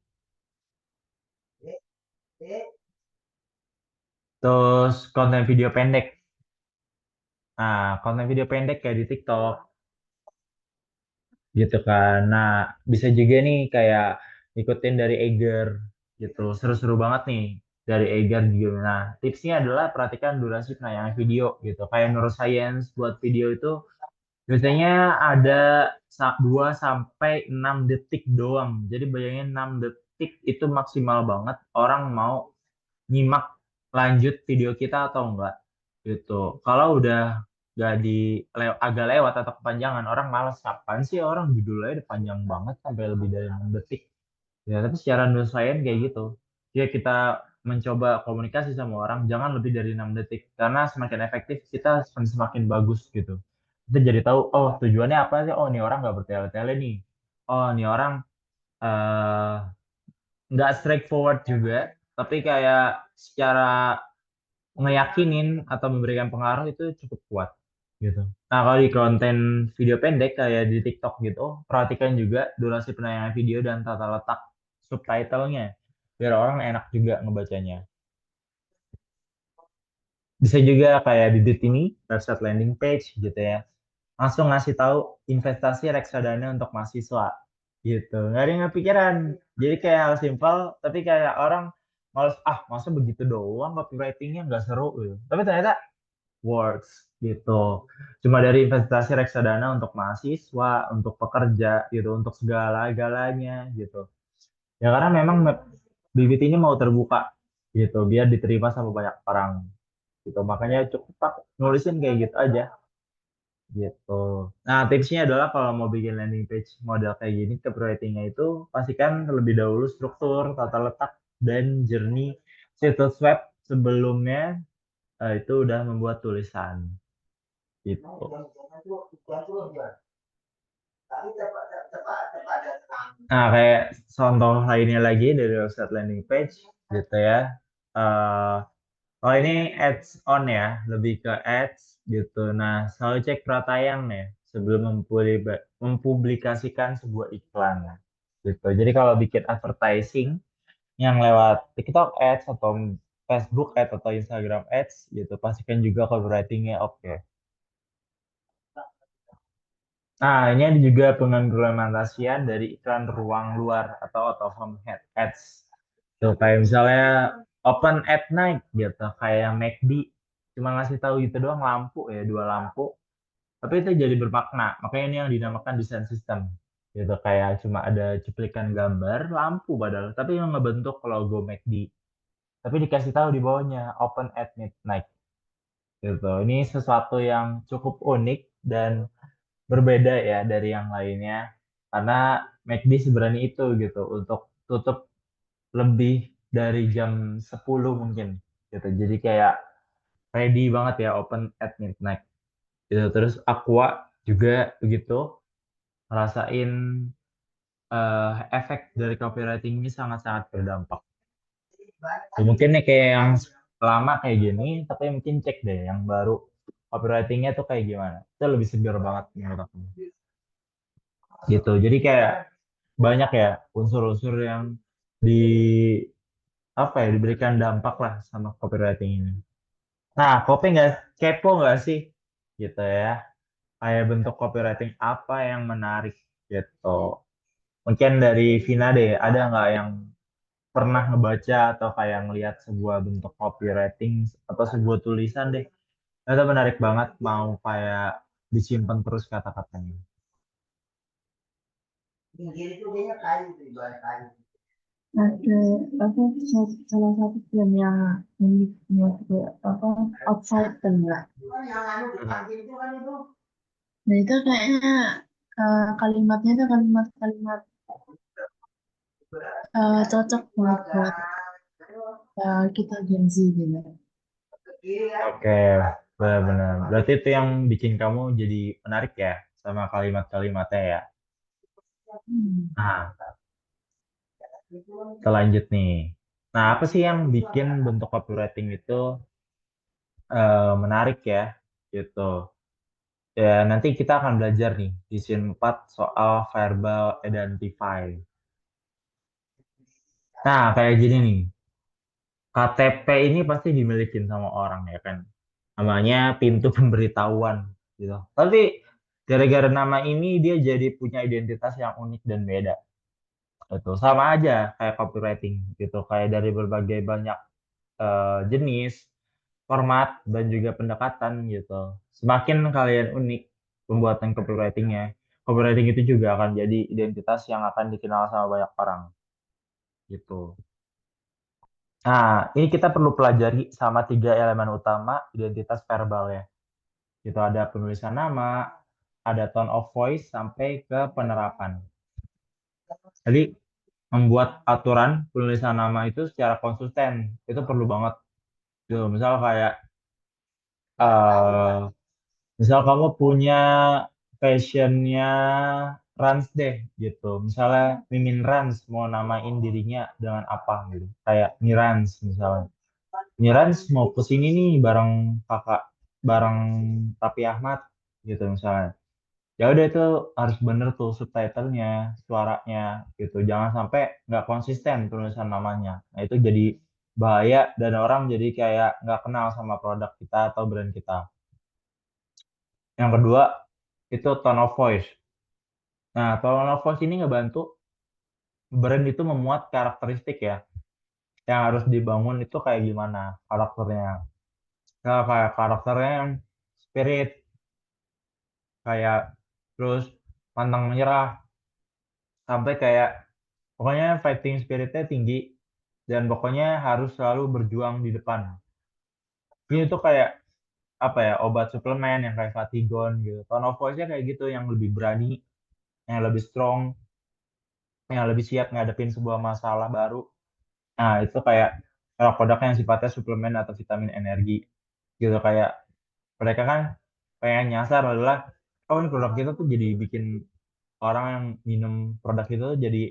Terus konten video pendek. Nah, konten video pendek kayak di TikTok gitu kan. Nah, bisa juga nih kayak ikutin dari Eiger gitu. Seru-seru banget nih dari Eiger juga. Nah, tipsnya adalah perhatikan durasi penayangan video gitu. Kayak neuroscience buat video itu biasanya ada 2 sampai 6 detik doang. Jadi bayangin 6 detik itu maksimal banget orang mau nyimak lanjut video kita atau enggak gitu. Kalau udah gak agak lewat atau kepanjangan orang malas, kapan sih orang judulnya udah panjang banget sampai lebih dari 6 detik. Ya, tapi secara neuroscience kayak gitu. Ya kita mencoba komunikasi sama orang jangan lebih dari 6 detik karena semakin efektif kita semakin bagus gitu. Kita jadi tahu oh tujuannya apa sih? Oh, ini orang nggak bertele-tele nih. Oh, ini orang eh, nggak straightforward juga, tapi kayak secara ngeyakinin atau memberikan pengaruh itu cukup kuat gitu. Nah, kalau di konten video pendek kayak di TikTok gitu, perhatikan juga durasi penayangan video dan tata letak subtitlenya biar orang enak juga ngebacanya. Bisa juga kayak di ini website landing page gitu ya. Langsung ngasih tahu investasi reksadana untuk mahasiswa gitu. Nggak ada yang kepikiran. Jadi kayak hal simpel, tapi kayak orang males masa begitu doang copywritingnya nggak seru gitu. Tapi ternyata works gitu. Cuma dari investasi reksadana untuk mahasiswa, untuk pekerja gitu, untuk segala-galanya gitu. Ya karena memang bibit ini mau terbuka gitu, biar diterima sama banyak orang gitu. Makanya cukup Pak, nulisin kayak gitu aja. gitu. Nah, tipsnya adalah kalau mau bikin landing page model kayak gini, copywriting-nya itu pastikan terlebih dahulu struktur, tata letak, dan journey situs web sebelumnya itu udah membuat tulisan gitu. Nah, kayak contoh lainnya lagi dari website landing page gitu ya. Eh oh ini ads on ya, lebih ke ads gitu. Nah, selalu cek pratayang nih sebelum mempublikasikan sebuah iklan gitu. Jadi kalau bikin advertising yang lewat TikTok ads atau Facebook ads atau Instagram ads gitu, pastikan juga copywritingnya oke. Nah, ini ada juga pengimplementasian dari iklan ruang luar atau out of home ads. Tuh, kayak misalnya open at night gitu, kayak McD. Cuma ngasih tahu gitu doang lampu ya, dua lampu. Tapi itu jadi bermakna. Makanya ini yang dinamakan design system. Gitu, kayak cuma ada cuplikan gambar, lampu padahal. Tapi yang ngebentuk logo McD. Tapi dikasih tahu di bawahnya, open at midnight. Gitu. Ini sesuatu yang cukup unik dan berbeda ya dari yang lainnya karena McD seberani itu gitu untuk tutup lebih dari jam 10 mungkin gitu. Jadi kayak ready banget ya open at midnight gitu. Terus Aqua juga begitu ngerasain efek dari copywriting ini sangat-sangat berdampak. Ya, mungkin nih kayak yang lama kayak gini, tapi mungkin cek deh yang baru copywritingnya tuh kayak gimana. Itu lebih segar banget menurut aku. Gitu. Jadi kayak banyak ya unsur-unsur yang di apa ya diberikan dampak lah sama copywriting ini. Nah, kopi nggak kepo nggak sih gitu ya? Kayak bentuk copywriting apa yang menarik gitu? Mungkin dari Vina deh, ada nggak yang pernah ngebaca atau kayak ngelihat sebuah bentuk copywriting atau sebuah tulisan deh? Itu menarik banget mau kayak disimpan terus kata-katanya. Ada apa salah satu film yang uniknya juga apa Outsider lah. Nah itu kayaknya kalimatnya itu kalimat-kalimat cocok banget buat kita Gen Z gitu. Oke, benar-benar. Berarti itu yang bikin kamu jadi menarik ya sama kalimat-kalimatnya ya. Hmm. Nah, kita lanjut nih. Nah, apa sih yang bikin bentuk copywriting itu menarik ya? Gitu. Ya, nanti kita akan belajar nih di scene 4 soal verbal identify. Nah, kayak gini nih. KTP ini pasti dimiliki sama orang ya kan. Namanya pintu pemberitahuan gitu. Tapi gara-gara nama ini dia jadi punya identitas yang unik dan beda. Itu sama aja kayak copywriting gitu. Kayak dari berbagai banyak jenis, format dan juga pendekatan gitu. Semakin kalian unik pembuatan copywritingnya, copywriting itu juga akan jadi identitas yang akan dikenal sama banyak orang gitu. Nah, ini kita perlu pelajari sama tiga elemen utama identitas verbal ya. Itu ada penulisan nama, ada tone of voice, sampai ke penerapan. Jadi, membuat aturan penulisan nama itu secara konsisten, itu perlu banget. Gitu. Misal kayak, eh misal kamu punya passionnya Rans deh, gitu. Misalnya Mimin Rans mau namain dirinya dengan apa gitu. Kayak Mirans misalnya. Mirans mau kesini nih bareng kakak, bareng Raffi Ahmad gitu misalnya. Ya udah itu harus bener tuh subtitlenya, suaranya gitu. Jangan sampai nggak konsisten tulisan namanya. Nah itu jadi bahaya dan orang jadi kayak nggak kenal sama produk kita atau brand kita. Yang kedua itu tone of voice. Nah tone of voice ini ngebantu brand itu memuat karakteristik ya. Yang harus dibangun itu kayak gimana karakternya. Nah, kayak karakternya yang spirit, kayak terus pantang menyerah, sampai kayak pokoknya fighting spiritnya tinggi dan pokoknya harus selalu berjuang di depan. Ini tuh kayak apa ya, obat suplemen yang kayak Vatigon gitu. Tone of voice-nya kayak gitu, yang lebih berani, yang lebih strong, yang lebih siap ngadepin sebuah masalah baru. Nah, itu kayak produk yang sifatnya suplemen atau vitamin energi gitu. Kayak mereka kan pengen nyasar adalah, oh ini produk kita tuh jadi bikin orang yang minum produk itu tuh jadi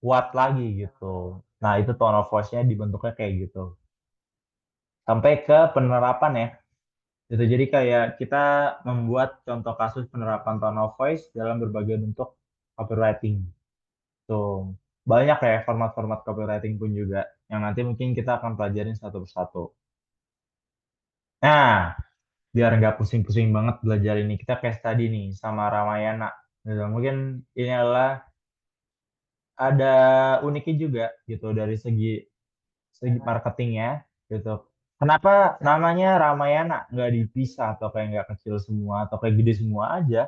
kuat lagi gitu. Nah, itu tone of voice-nya dibentuknya kayak gitu. Sampai ke penerapan ya. Gitu. Jadi kayak kita membuat contoh kasus penerapan tone of voice dalam berbagai bentuk copywriting. Tuh, banyak ya format-format copywriting pun juga yang nanti mungkin kita akan pelajarin satu persatu. Nah, biar nggak pusing-pusing banget belajar ini, kita case tadi nih sama Ramayana. Gitu. Mungkin ini adalah ada uniknya juga gitu dari segi segi marketingnya gitu. Kenapa namanya Ramayana nggak dipisah atau kayak nggak kecil semua atau kayak gede semua aja?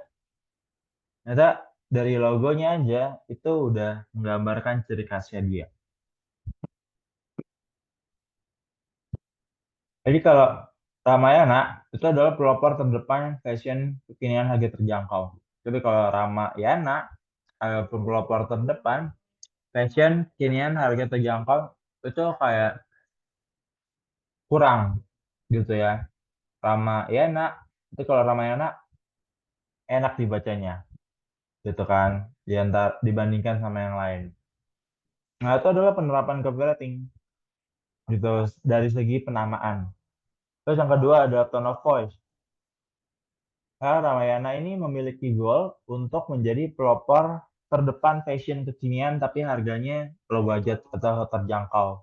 Ternyata dari logonya aja itu udah menggambarkan ciri khasnya dia. Jadi kalau Ramayana itu adalah pelopor terdepan fashion kekinian harga terjangkau. Jadi kalau Ramayana adalah pelopor terdepan fashion kekinian harga terjangkau, itu kayak kurang gitu ya. Ramayana itu kalau Ramayana enak dibacanya gitu kan, dibandingkan sama yang lain. Nah, itu adalah penerapan copywriting gitu dari segi penamaan. Terus yang kedua ada tone of voice. Karena Ramayana ini memiliki goal untuk menjadi pelopor terdepan fashion kekinian tapi harganya low budget atau terjangkau.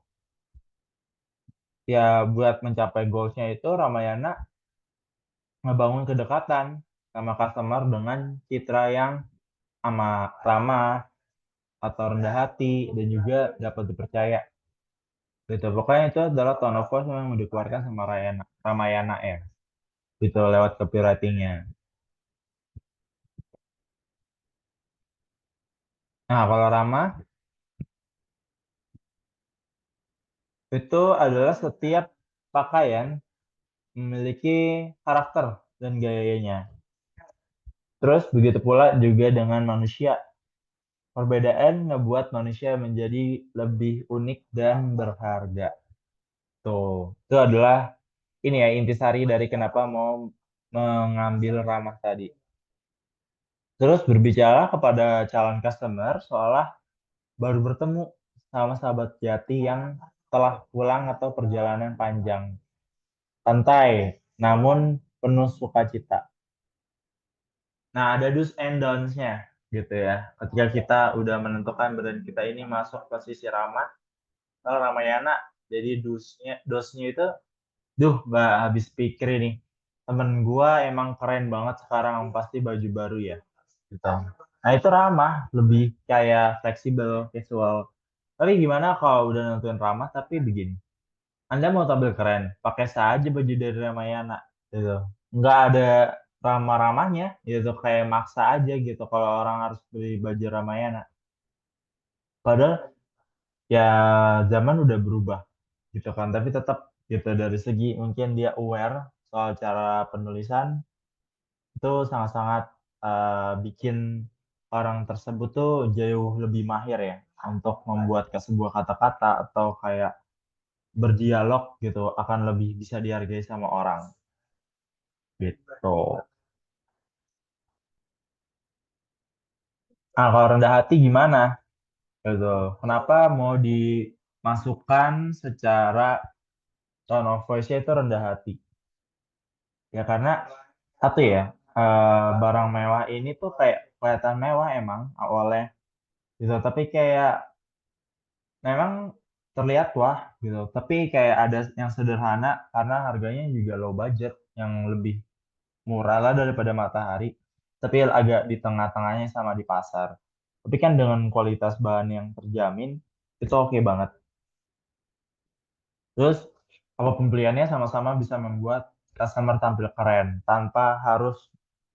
Ya buat mencapai goalsnya itu Ramayana ngebangun kedekatan sama customer dengan citra yang ramah atau rendah hati dan juga dapat dipercaya. Gitu. Pokoknya itu adalah tone of voice yang mau dikeluarkan sama Ramayana ya. Gitu lewat copywritingnya. Nah, kalau Rama itu adalah setiap pakaian memiliki karakter dan gayanya. Terus begitu pula juga dengan manusia. Perbedaan ngebuat manusia menjadi lebih unik dan berharga. Tuh, itu adalah ini ya intisari dari kenapa mau mengambil ramah tadi. Terus berbicara kepada calon customer seolah baru bertemu sama sahabat jati yang telah pulang atau perjalanan panjang. Santai, namun penuh sukacita. Nah, ada do's and don'ts-nya gitu ya. Ketika kita udah menentukan badan kita ini masuk ke sisi ramah, kalau Ramayana, jadi dosnya itu, duh, nggak habis pikir ini. Temen gua emang keren banget sekarang, pasti baju baru ya. Gitu. Nah, itu ramah, lebih kayak fleksibel, casual. Tapi gimana kalau udah nentuin ramah, tapi begini. Anda mau tampil keren, pakai saja baju dari Ramayana, gitu. Nggak ada ramah-ramahnya, gitu. Kayak maksa aja gitu kalau orang harus beli baju Ramayana. Padahal ya zaman udah berubah, gitu kan. Tapi tetap gitu dari segi mungkin dia aware soal cara penulisan itu sangat-sangat bikin orang tersebut tuh jauh lebih mahir ya untuk membuat ke sebuah kata-kata atau kayak berdialog gitu akan lebih bisa dihargai sama orang gitu. Nah, kalau rendah hati gimana? Gitu. Kenapa mau dimasukkan secara tone of voice-nya itu rendah hati? Ya karena satu ya, barang mewah ini tuh kayak kelihatan mewah emang awalnya gitu, tapi kayak memang terlihat wah gitu. Tapi kayak ada yang sederhana karena harganya juga low budget, yang lebih murah lah daripada matahari, tapi agak di tengah-tengahnya sama di pasar. Tapi kan dengan kualitas bahan yang terjamin, itu oke banget. Terus, kalau pembeliannya sama-sama bisa membuat customer tampil keren, tanpa harus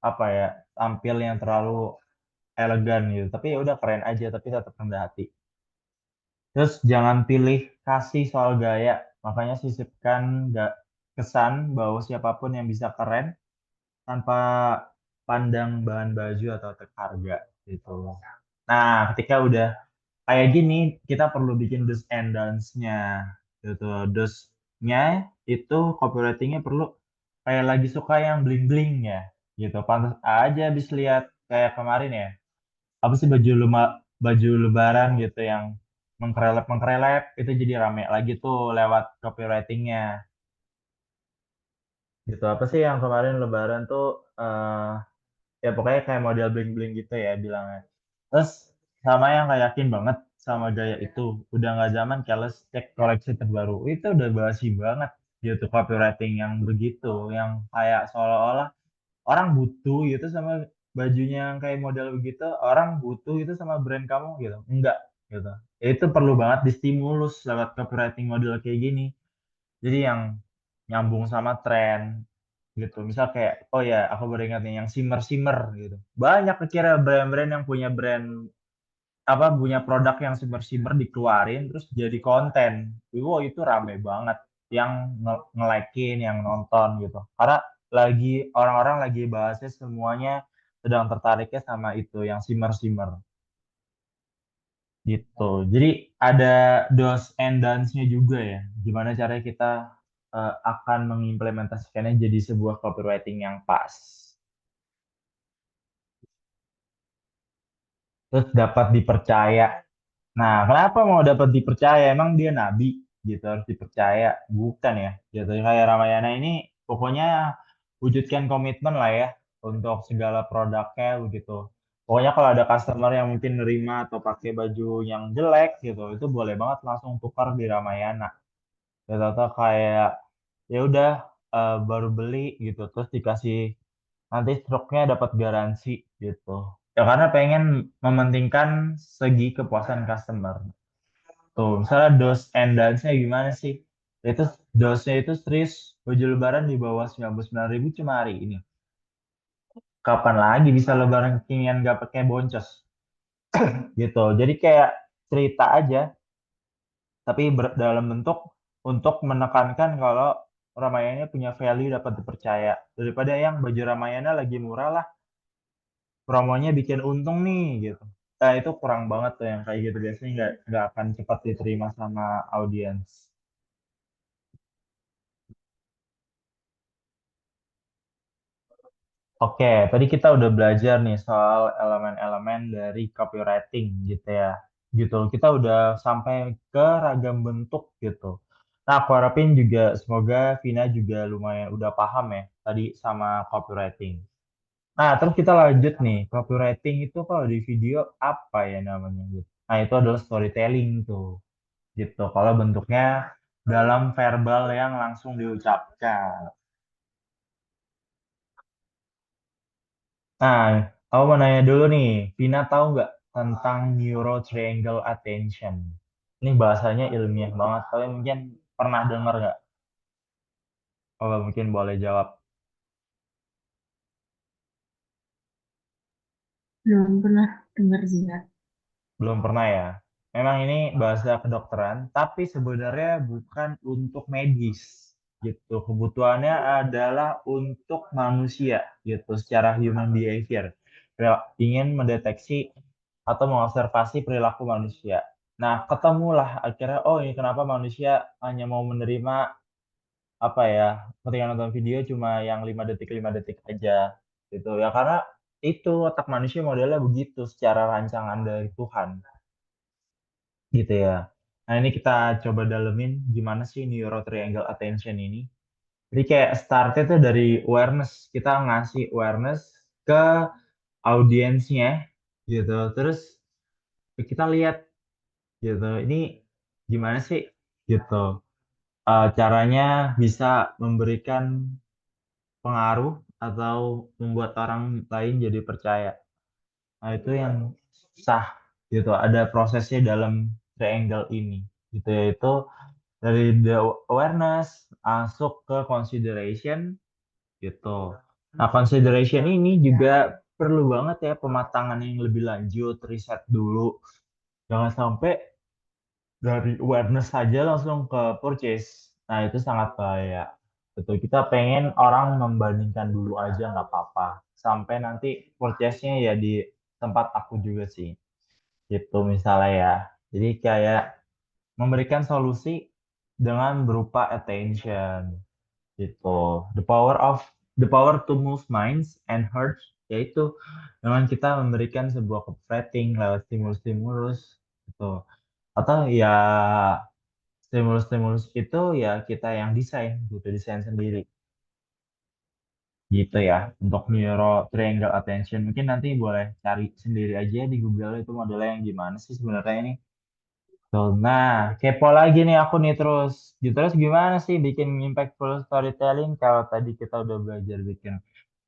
apa ya, tampil yang terlalu elegan gitu. Tapi ya udah keren aja, tapi tetap rendah hati. Terus jangan pilih kasih soal gaya, makanya sisipkan kesan bahwa siapapun yang bisa keren tanpa pandang bahan baju atau harga gitu. Nah, ketika udah kayak gini, kita perlu bikin do's and don'ts-nya gitu. Do's-nya itu copywriting-nya perlu kayak lagi suka yang bling-bling ya gitu. Pantas aja habis lihat kayak kemarin ya. Apa sih baju lebaran gitu yang mengkrelep itu jadi rame lagi tuh lewat copywriting-nya gitu. Apa sih yang kemarin lebaran tuh ya pokoknya kayak model bling-bling gitu ya bilangnya. Terus sama yang kayak yakin banget sama gaya itu. Udah nggak zaman keles cek koleksi terbaru. Itu udah basi banget gitu copywriting yang begitu. Yang kayak seolah-olah orang butuh gitu sama bajunya yang kayak model begitu. Orang butuh itu sama brand kamu gitu. Enggak gitu. Ya, itu perlu banget distimulus lewat copywriting model kayak gini. Jadi yang nyambung sama tren gitu. Misal kayak, oh ya, aku baru ingat nih yang Simmer-Simmer gitu. Banyak kira brand-brand yang punya punya produk yang Simmer-Simmer dikeluarin terus jadi konten. Wow, itu rame banget yang nge-like-in, yang nonton gitu. Karena orang-orang lagi bahasnya semuanya sedang tertariknya sama itu yang Simmer-Simmer gitu. Jadi ada do's and don'ts-nya juga ya. Gimana caranya kita akan mengimplementasikannya jadi sebuah copywriting yang pas. Terus dapat dipercaya. Nah, kenapa mau dapat dipercaya? Emang dia nabi gitu harus dipercaya? Bukan ya. Gitu kayak Ramayana ini pokoknya wujudkan komitmen lah ya untuk segala produknya begitu. Pokoknya kalau ada customer yang mungkin nerima atau pakai baju yang jelek gitu, itu boleh banget langsung tukar di Ramayana. Ya atau kayak ya udah baru beli gitu terus dikasih nanti struknya dapat garansi gitu. Ya karena pengen mementingkan segi kepuasan customer. Tuh, misalnya dos and dance-nya gimana sih? Itu dosnya itu serius baju lebaran di bawah 99.000 cuma hari ini. Kapan lagi bisa lebaran kekinian gak pakai boncos gitu. Jadi kayak cerita aja, tapi dalam bentuk untuk menekankan kalau Ramayana punya value dapat dipercaya. Daripada yang baju Ramayana lagi murah lah, promonya bikin untung nih gitu. Nah, itu kurang banget tuh yang kayak gitu. Biasanya nggak akan cepat diterima sama audiens. Oke, tadi kita udah belajar nih soal elemen-elemen dari copywriting gitu ya. Gitu, kita udah sampai ke ragam bentuk gitu. Nah, aku harapin juga semoga Vina juga lumayan udah paham ya tadi sama copywriting. Nah, terus kita lanjut nih. Copywriting itu kalau di video apa ya namanya gitu. Nah, itu adalah storytelling tuh. Gitu. Kalau bentuknya dalam verbal yang langsung diucapkan. Nah, aku mau nanya dulu nih, Vina tahu nggak tentang Neuro Triangle Attention? Ini bahasanya ilmiah banget, tapi mungkin pernah dengar nggak? Kalau mungkin boleh jawab. Belum pernah dengar sih Kak. Belum pernah ya? Memang ini bahasa kedokteran, tapi sebenarnya bukan untuk medis gitu. Kebutuhannya adalah untuk manusia gitu, secara human behavior. Ingin mendeteksi atau mengobservasi perilaku manusia. Nah, ketemulah akhirnya, oh ini kenapa manusia hanya mau menerima apa ya, ketika nonton video cuma yang 5 detik aja gitu ya karena itu otak manusia modelnya begitu secara rancangan dari Tuhan gitu ya. Nah, ini kita coba dalemin gimana sih Neuro Triangle Attention ini. Jadi kayak startnya tuh dari awareness. Kita ngasih awareness ke audiensnya gitu. Terus kita lihat gitu. Ini gimana sih gitu. Caranya bisa memberikan pengaruh atau membuat orang lain jadi percaya. Nah, itu yang sah gitu. Ada prosesnya dalam triangle ini gitu yaitu dari the awareness masuk ke consideration gitu. Nah, consideration ini juga perlu banget ya pematangan yang lebih lanjut, riset dulu. Jangan sampai dari awareness saja langsung ke purchase. Nah, itu sangat bahaya. Betul, kita pengen orang membandingkan dulu aja nggak apa-apa. Sampai nanti purchase-nya ya di tempat aku juga sih. Gitu misalnya ya. Jadi kayak memberikan solusi dengan berupa attention gitu. The power to move minds and hearts, yaitu dengan kita memberikan sebuah rating lewat stimulus-stimulus gitu. Atau ya stimulus-stimulus itu ya kita yang desain gitu, desain sendiri gitu ya untuk neuro triangle attention. Mungkin nanti boleh cari sendiri aja di Google itu modelnya yang gimana sih sebenarnya ini. Tuh, nah, kepo lagi nih aku nih terus. Terus gimana sih bikin impactful storytelling kalau tadi kita udah belajar bikin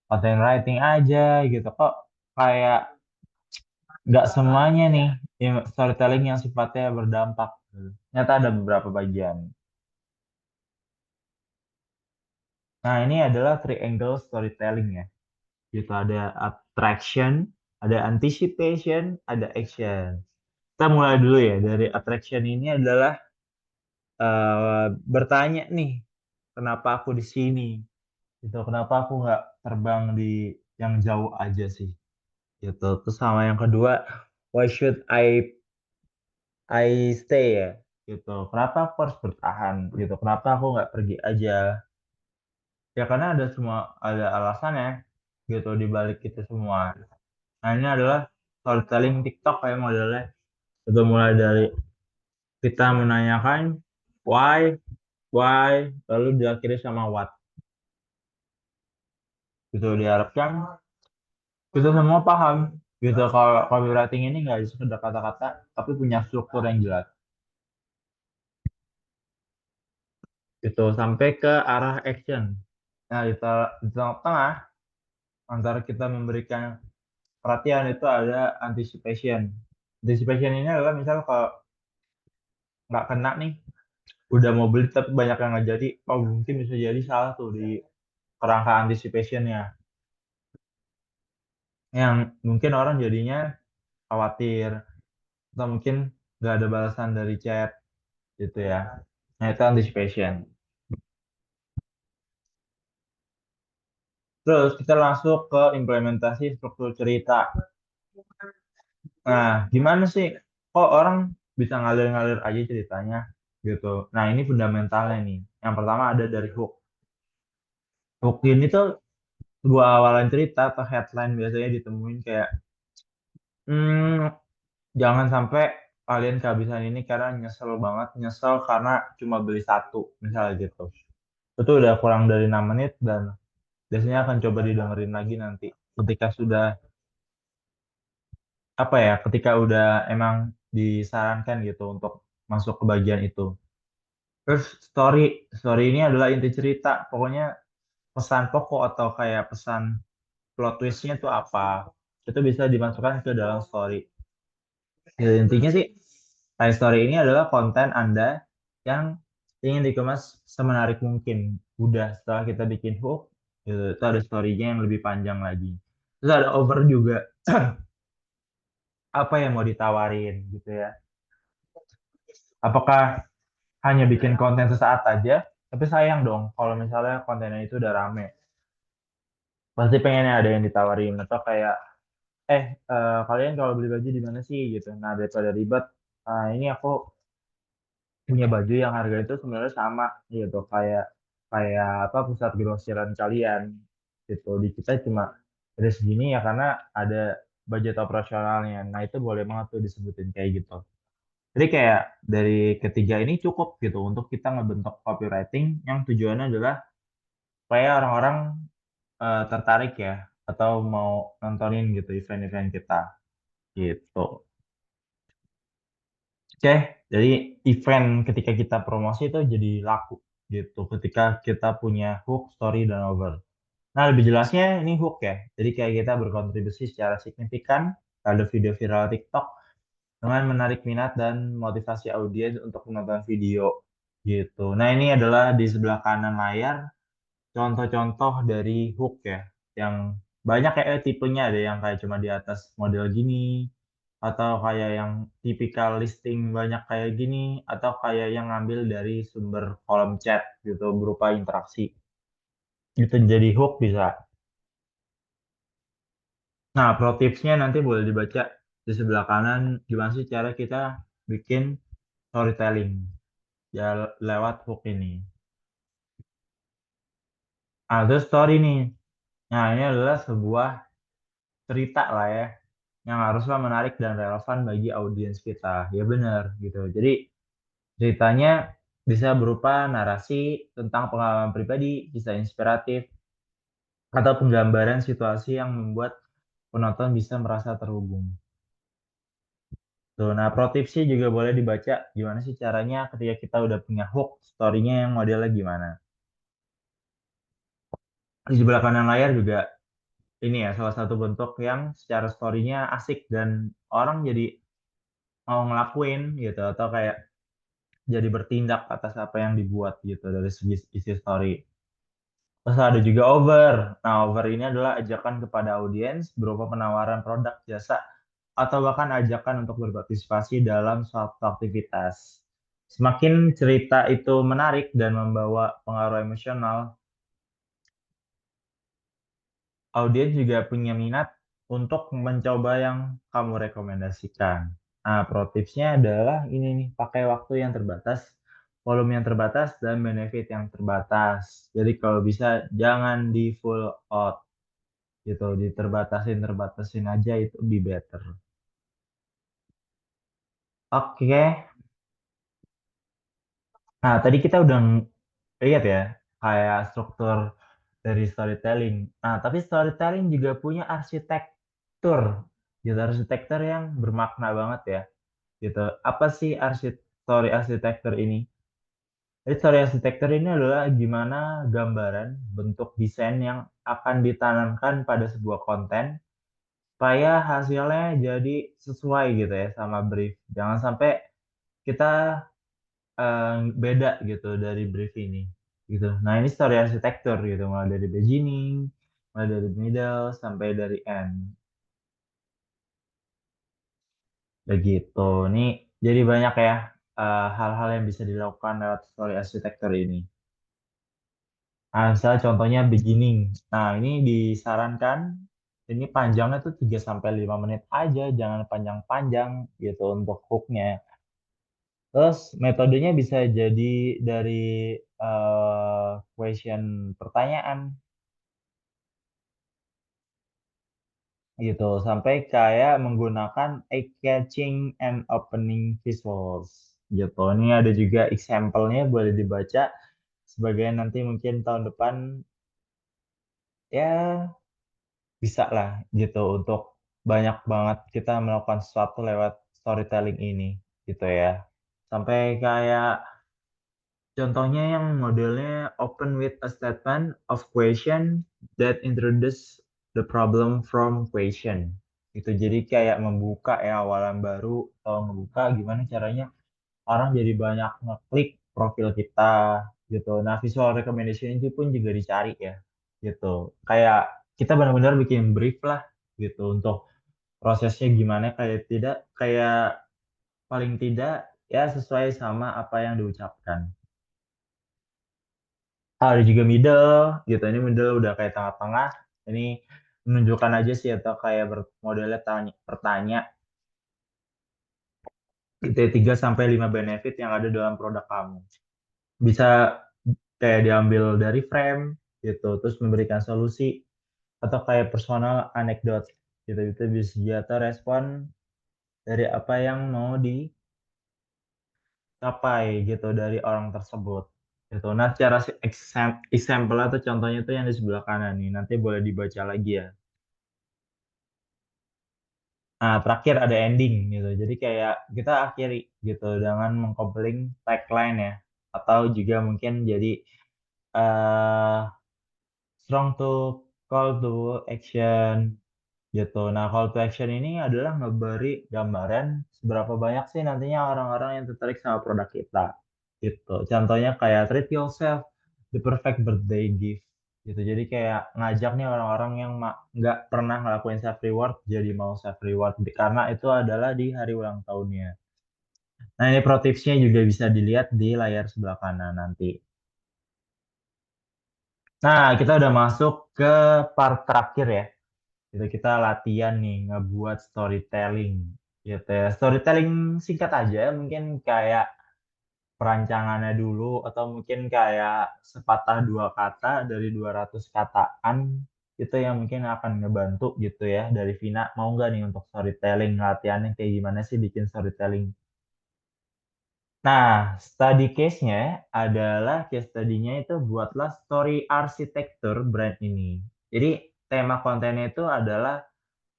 content writing aja gitu. Kok kayak nggak semuanya nih storytelling yang sifatnya berdampak. Ternyata ada beberapa bagian. Nah, ini adalah triangle storytelling ya. Gitu ada attraction, ada anticipation, ada action. Kita mulai dulu ya dari attraction ini adalah bertanya nih, kenapa aku di sini? Gitu, kenapa aku nggak terbang di yang jauh aja sih? Gitu. Terus sama yang kedua, why should I stay ya? Gitu. Kenapa aku harus bertahan? Gitu. Kenapa aku nggak pergi aja? Ya karena ada alasannya gitu di balik itu semua. Nah ini adalah storytelling TikTok kayak modelnya. Itu mulai dari kita menanyakan why, lalu diakhiri sama what. Gitu diharapkan kita semua paham. Gitu kalau copywriting ini nggak sekedar kata-kata, tapi punya struktur yang jelas. Gitu sampai ke arah action. Nah di tengah-tengah antara kita memberikan perhatian itu ada anticipation. Anticipation ini adalah misal kalau nggak kena nih, udah mau beli tapi banyak yang nggak jadi, oh mungkin bisa jadi salah tuh di kerangka anticipationnya. Yang mungkin orang jadinya khawatir atau mungkin nggak ada balasan dari chat gitu ya. Nah itu anticipation. Terus kita langsung ke implementasi struktur cerita. Nah, gimana sih? Kok orang bisa ngalir-ngalir aja ceritanya gitu. Nah, ini fundamentalnya nih. Yang pertama ada dari hook. Hook ini tuh dua awalan cerita atau headline biasanya ditemuin kayak, hmm, jangan sampai kalian kehabisan ini karena nyesel banget, nyesel karena cuma beli satu, misalnya gitu. Itu udah kurang dari 6 menit dan biasanya akan coba didengerin lagi nanti ketika sudah apa ya, ketika udah emang disarankan gitu untuk masuk ke bagian itu. Terus story ini adalah inti cerita. Pokoknya pesan pokok atau kayak pesan plot twistnya itu apa. Itu bisa dimasukkan ke dalam story. Ya, intinya sih, Side Story ini adalah konten Anda yang ingin dikemas semenarik mungkin. Udah setelah kita bikin hook, itu ada story-nya yang lebih panjang lagi. Terus ada over juga, apa yang mau ditawarin gitu ya. Apakah hanya bikin konten sesaat aja, tapi sayang dong kalau misalnya kontennya itu udah rame. Pasti pengennya ada yang ditawarin atau kayak, kalian kalau beli baju di mana sih gitu. Nah daripada ribet, ini aku punya baju yang harga itu sebenarnya sama gitu kayak kayak apa pusat grosiran kalian gitu. Di kita cuma ada segini ya karena ada budget operasionalnya. Nah itu boleh banget tuh disebutin kayak gitu. Jadi kayak dari ketiga ini cukup gitu untuk kita ngebentuk copywriting yang tujuannya adalah supaya orang-orang tertarik ya atau mau nontonin gitu event-event kita gitu. Oke, jadi event ketika kita promosi itu jadi laku gitu ketika kita punya hook, story, dan over. Nah, lebih jelasnya ini hook ya. Jadi kayak kita berkontribusi secara signifikan pada video viral TikTok dengan menarik minat dan motivasi audiens untuk menonton video gitu. Nah, ini adalah di sebelah kanan layar contoh-contoh dari hook ya. Yang banyak kayak tipenya ada yang kayak cuma di atas model gini, atau kayak yang tipikal listing banyak kayak gini, atau kayak yang ngambil dari sumber kolom chat gitu berupa interaksi. Itu jadi hook bisa. Nah, pro tipsnya nanti boleh dibaca di sebelah kanan gimana sih cara kita bikin storytelling ya lewat hook ini. Ada story nih. Nah, ini adalah sebuah cerita lah ya yang haruslah menarik dan relevan bagi audiens kita. Ya benar gitu. Jadi ceritanya bisa berupa narasi tentang pengalaman pribadi, kisah inspiratif, atau penggambaran situasi yang membuat penonton bisa merasa terhubung. Tuh, nah pro tipsnya juga boleh dibaca gimana sih caranya ketika kita udah punya hook story-nya yang modelnya gimana. Di sebelah kanan layar juga ini ya salah satu bentuk yang secara story-nya asik dan orang jadi mau ngelakuin gitu atau kayak jadi bertindak atas apa yang dibuat gitu dari segi isi story. Terus ada juga over. Nah, over ini adalah ajakan kepada audiens berupa penawaran produk, jasa, atau bahkan ajakan untuk berpartisipasi dalam suatu aktivitas. Semakin cerita itu menarik dan membawa pengaruh emosional, audiens juga punya minat untuk mencoba yang kamu rekomendasikan. Nah, pro tipsnya adalah ini nih, pakai waktu yang terbatas, volume yang terbatas, dan benefit yang terbatas. Jadi kalau bisa jangan di full out gitu, diterbatasin aja itu lebih better. Oke, nah tadi kita udah lihat ya kayak struktur dari storytelling. Nah, tapi storytelling juga punya arsitektur, gitu arsitektur yang bermakna banget ya, gitu. Apa sih story arsitektur ini? Jadi story arsitektur ini adalah gimana gambaran, bentuk desain yang akan ditanamkan pada sebuah konten supaya hasilnya jadi sesuai gitu ya sama brief. Jangan sampai kita beda gitu dari brief ini gitu. Nah ini story arsitektur gitu, mulai dari beginning, mulai dari middle sampai dari end. Begitu. Nih jadi banyak ya hal-hal yang bisa dilakukan lewat story arsitektur ini. Nah, misalnya contohnya beginning. Nah, ini disarankan ini panjangnya tuh 3 sampai 5 menit aja, jangan panjang-panjang gitu untuk hooknya. Terus metodenya bisa jadi dari question pertanyaan gitu sampai kayak menggunakan eye-catching and opening visuals gitu. Ini ada juga example-nya boleh dibaca sebagai nanti mungkin tahun depan ya bisa lah gitu untuk banyak banget kita melakukan sesuatu lewat storytelling ini gitu ya. Sampai kayak contohnya yang modelnya open with a statement of question that introduce the problem from question. Itu jadi kayak membuka ya awalan baru atau ngebuka gimana caranya orang jadi banyak ngeklik profil kita gitu. Nah, visual recommendation itu pun juga dicari ya gitu. Kayak kita benar-benar bikin brief lah gitu untuk prosesnya gimana kayak paling tidak ya sesuai sama apa yang diucapkan. Ada juga middle gitu. Ini middle udah kayak tengah-tengah. Ini menunjukkan aja sih atau kayak modelnya pertanya gitu ya, 3 sampai 5 benefit yang ada dalam produk kamu. Bisa kayak diambil dari frame gitu, terus memberikan solusi atau kayak personal anecdote gitu. Itu bisa jatuh respon dari apa yang mau dicapai gitu dari orang tersebut. Gitu. Nah, secara example atau contohnya itu yang di sebelah kanan nih. Nanti boleh dibaca lagi ya. Nah, terakhir ada ending gitu. Jadi kayak kita akhiri gitu dengan mengcoupling tagline ya. Atau juga mungkin jadi eh strong to call to action gitu. Nah, call to action ini adalah ngeberi gambaran seberapa banyak sih nantinya orang-orang yang tertarik sama produk kita gitu. Contohnya kayak treat yourself the perfect birthday gift gitu. Jadi kayak ngajak nih orang-orang yang nggak pernah ngelakuin self reward jadi mau self reward karena itu adalah di hari ulang tahunnya. Nah, ini pro tipsnya juga bisa dilihat di layar sebelah kanan nanti. Nah, kita udah masuk ke part terakhir ya. Itu kita latihan nih ngebuat storytelling gitu ya. Storytelling singkat aja, mungkin kayak perancangannya dulu atau mungkin kayak sepatah dua kata dari 200 kataan itu yang mungkin akan ngebantu gitu ya dari Vina. Mau nggak nih untuk storytelling latihannya kayak gimana sih bikin storytelling? Nah, study case-nya adalah case study-nya itu buatlah story architecture brand ini. Jadi tema kontennya itu adalah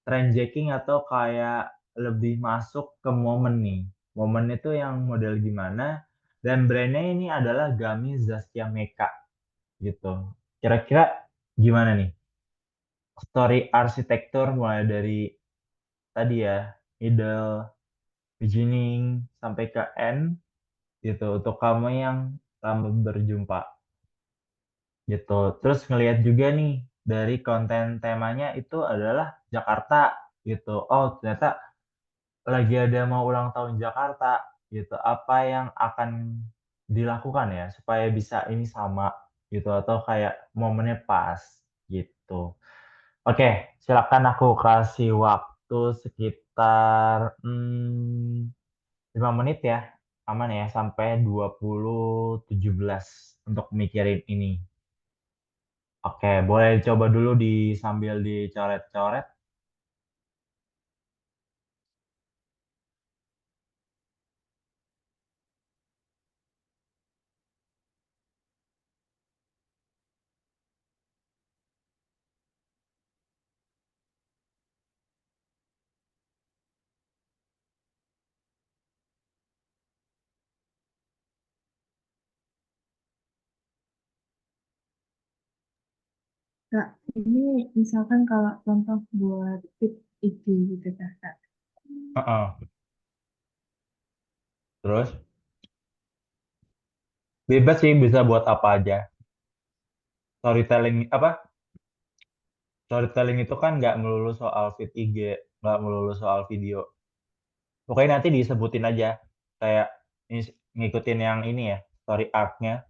trendjacking atau kayak lebih masuk ke momen nih. Momen itu yang model gimana? Dan brandnya ini adalah Gami Zaskia Meka gitu. Kira-kira gimana nih? Story arsitektur mulai dari tadi ya, middle, beginning, sampai ke end gitu. Untuk kamu yang kamu berjumpa gitu. Terus ngelihat juga nih dari konten temanya itu adalah Jakarta gitu. Oh, ternyata lagi ada mau ulang tahun Jakarta gitu. Apa yang akan dilakukan ya supaya bisa ini sama gitu atau kayak momennya pas gitu. Oke, silakan aku kasih waktu sekitar 5 menit ya. Aman ya sampai 2017 untuk mikirin ini. Oke, boleh coba dulu sambil dicoret-coret. Kak, ini misalkan kalau contoh buat fit IG gitu Kak. Heeh. Terus bebas sih bisa buat apa aja. Storytelling apa? Storytelling itu kan nggak melulu soal feed IG, nggak melulu soal video. Pokoknya nanti disebutin aja kayak ngikutin yang ini ya, story arc-nya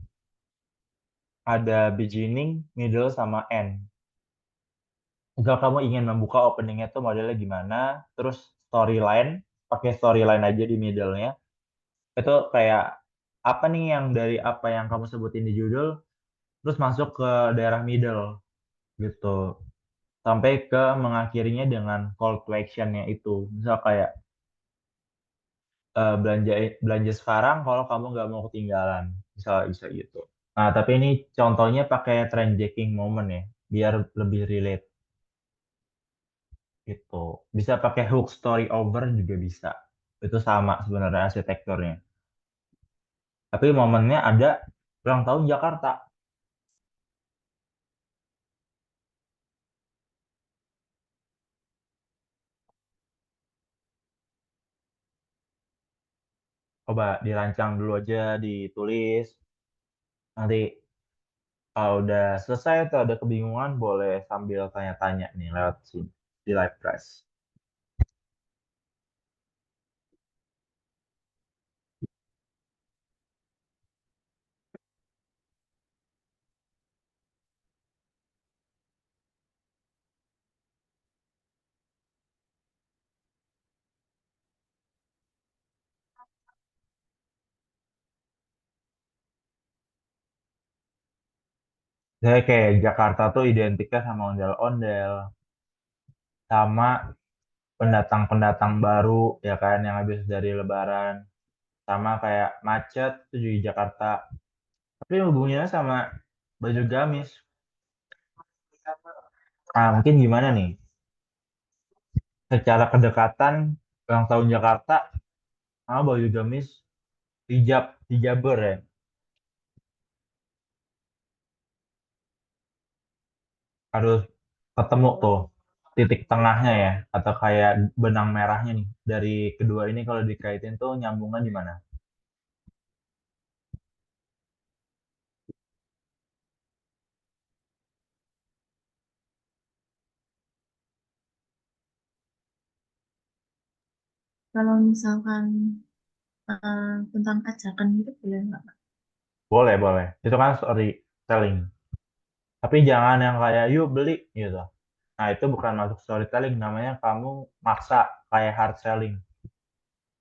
ada beginning, middle sama end. Jika kamu ingin membuka openingnya tuh modelnya gimana, terus storyline, pakai storyline aja di middle-nya. Itu kayak apa nih yang dari apa yang kamu sebutin di judul, terus masuk ke daerah middle gitu. Sampai ke mengakhirinya dengan call to action-nya itu. Misal kayak belanja belanja sekarang kalau kamu nggak mau ketinggalan. Misal bisa gitu. Nah, tapi ini contohnya pakai trendjacking moment ya, biar lebih relate gitu. Bisa pakai hook story over juga bisa. Itu sama sebenarnya arsitekturnya. Tapi momennya ada ulang tahun Jakarta. Coba dirancang dulu aja, ditulis. Nanti kalau udah selesai atau ada kebingungan, boleh sambil tanya-tanya nih lewat sini di live press. Jadi kayak Jakarta tuh identiknya sama ondel-ondel, sama pendatang-pendatang baru ya kan yang habis dari Lebaran, sama kayak macet itu juga di Jakarta. Tapi hubungannya sama baju gamis. Ah, mungkin gimana nih? Secara kedekatan ulang tahun Jakarta sama baju gamis hijaber ya. Harus ketemu tuh titik tengahnya ya atau kayak benang merahnya nih dari kedua ini kalau dikaitin tuh nyambungan di mana? Kalau misalkan tentang ajakan gitu boleh nggak Kak? Boleh, boleh. Itu kan storytelling. Tapi jangan yang kayak yuk beli gitu. Nah, itu bukan masuk storytelling, namanya kamu maksa kayak hard selling.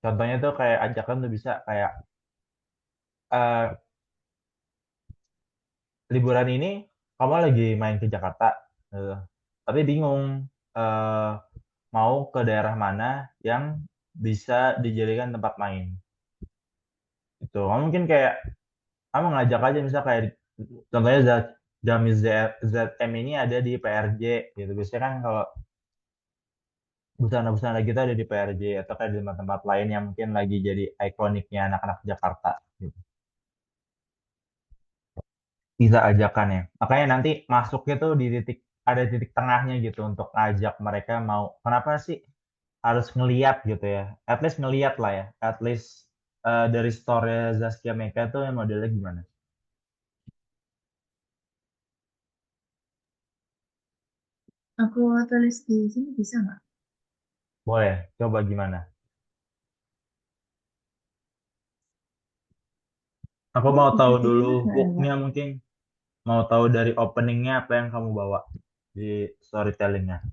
Contohnya tuh kayak ajakan tuh bisa kayak eh, liburan ini kamu lagi main ke Jakarta, gitu. Tapi bingung eh, mau ke daerah mana yang bisa dijadikan tempat main. Itu kamu mungkin kayak kamu ngajak aja misal kayak contohnya Jamis ZM ini ada di PRJ gitu. Biasanya kan kalau busana-busana gitu ada di PRJ atau kayak di tempat-tempat lain yang mungkin lagi jadi ikoniknya anak-anak Jakarta gitu. Bisa ajakan ya. Makanya nanti masuknya tuh di titik ada titik tengahnya gitu untuk ngajak mereka mau. Kenapa sih harus ngeliat gitu ya? At least ngeliat lah ya. At least dari story Zaskia Meka tuh yang modelnya gimana? Aku tulis di sini bisa nggak? Boleh, coba gimana? Aku mau Bisa tahu dulu dilihat nggak ya, Kak? hooknya mungkin. Mau tahu dari openingnya apa yang kamu bawa di storytellingnya.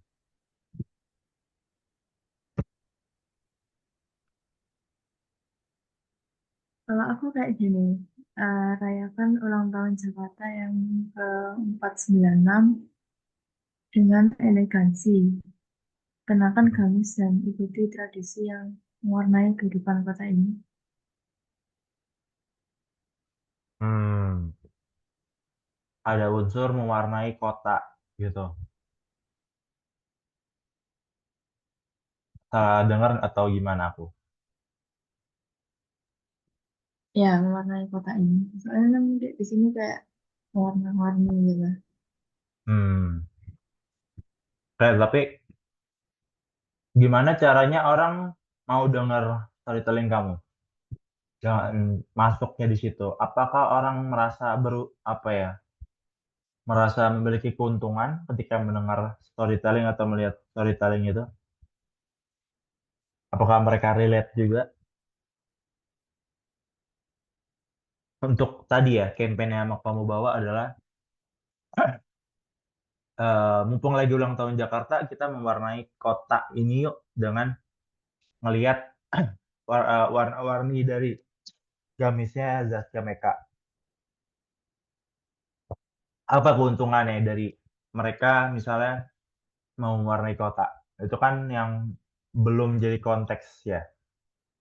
Kalau aku kayak gini, rayakan ulang tahun Jakarta yang ke-496 dengan elegansi. Kenakan gamis dan ikuti tradisi yang mewarnai kehidupan kota ini. Hmm, ada unsur mewarnai kota gitu. Salah dengar atau gimana aku? Ya, mewarnai kota ini. Soalnya kan di sini kayak warna-warni gitu. Hmm, kayak tapi gimana caranya orang mau dengar storytelling kamu? Jangan masuknya di situ. Apakah orang merasa apa ya? Merasa memiliki keuntungan ketika mendengar storytelling atau melihat storytelling itu? Apakah mereka relate juga? Untuk tadi ya, campaign yang mau kamu bawa adalah mumpung lagi ulang tahun Jakarta, kita mewarnai kota ini yuk dengan ngelihat warna-warni dari gamisnya Zaskia Meka. Apa keuntungannya dari mereka misalnya mau mewarnai kota? Itu kan yang belum jadi konteks ya.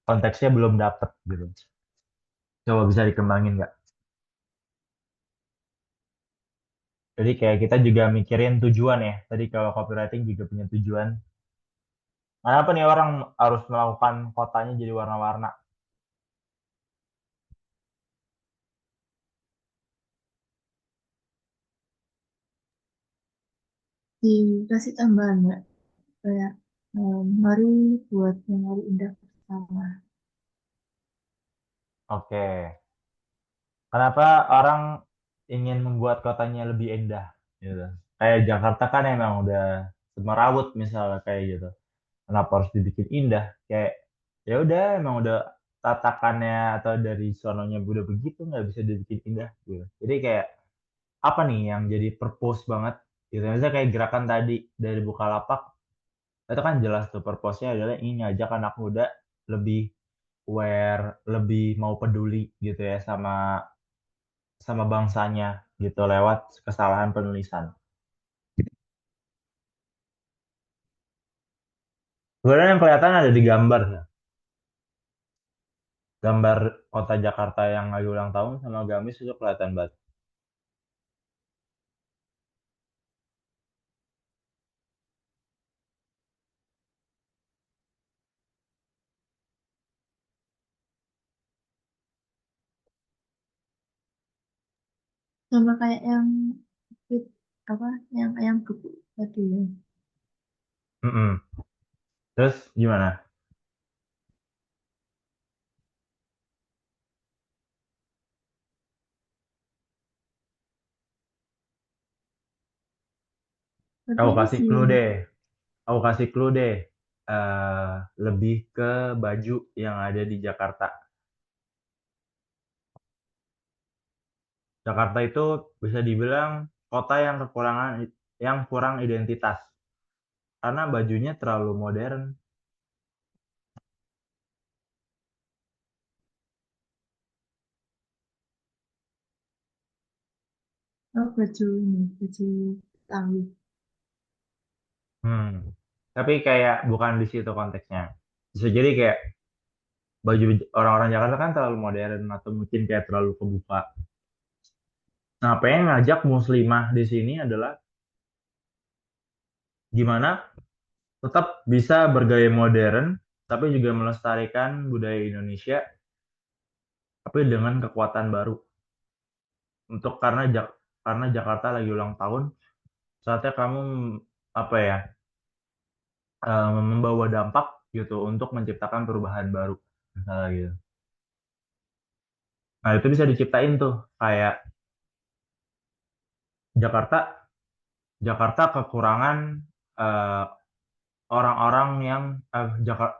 Konteksnya belum dapet gitu. Coba bisa dikembangin nggak? Jadi kayak kita juga mikirin tujuan ya. Tadi kalau copywriting juga punya tujuan. Kenapa nih orang harus melakukan kotanya jadi warna-warna? Dikasih tambahan nggak? Kayak, mari buat yang hari indah bersama. Oke. Kenapa orang ingin membuat kotanya lebih indah gitu. Kayak Jakarta kan emang udah semerawut misalnya kayak gitu. Kenapa harus dibikin indah? Kayak ya udah emang udah tatakannya atau dari sononya udah begitu nggak bisa dibikin indah gitu. Jadi kayak apa nih yang jadi purpose banget gitu. Misalnya kayak gerakan tadi dari Bukalapak itu kan jelas tuh purpose-nya adalah ingin ngajak anak muda lebih aware, lebih mau peduli gitu ya sama sama bangsanya gitu lewat kesalahan penulisan. Sebenarnya yang kelihatan ada di gambar ya. Gambar kota Jakarta yang lagi ulang tahun sama gamis itu kelihatan banget. Sama kayak yang fit, apa, yang ayam gebuk tadi ya. Mm-mm. Terus gimana? Tapi Aku ini kasih sih, clue deh. Aku kasih clue deh. Lebih ke baju yang ada di Jakarta. Jakarta itu bisa dibilang kota yang kurang identitas karena bajunya terlalu modern. Oh, baju ini, baju Betawi. Hmm. Tapi kayak bukan di situ konteksnya. Bisa jadi kayak baju orang-orang Jakarta kan terlalu modern atau mungkin kayak terlalu kebuka. Nah, pengen ngajak muslimah di sini adalah gimana tetap bisa bergaya modern, tapi juga melestarikan budaya Indonesia, tapi dengan kekuatan baru. Untuk karena Jakarta lagi ulang tahun, saatnya kamu apa ya membawa dampak gitu untuk menciptakan perubahan baru, misalnya gitu. Nah itu bisa diciptain tuh kayak Jakarta Jakarta kekurangan eh, orang-orang yang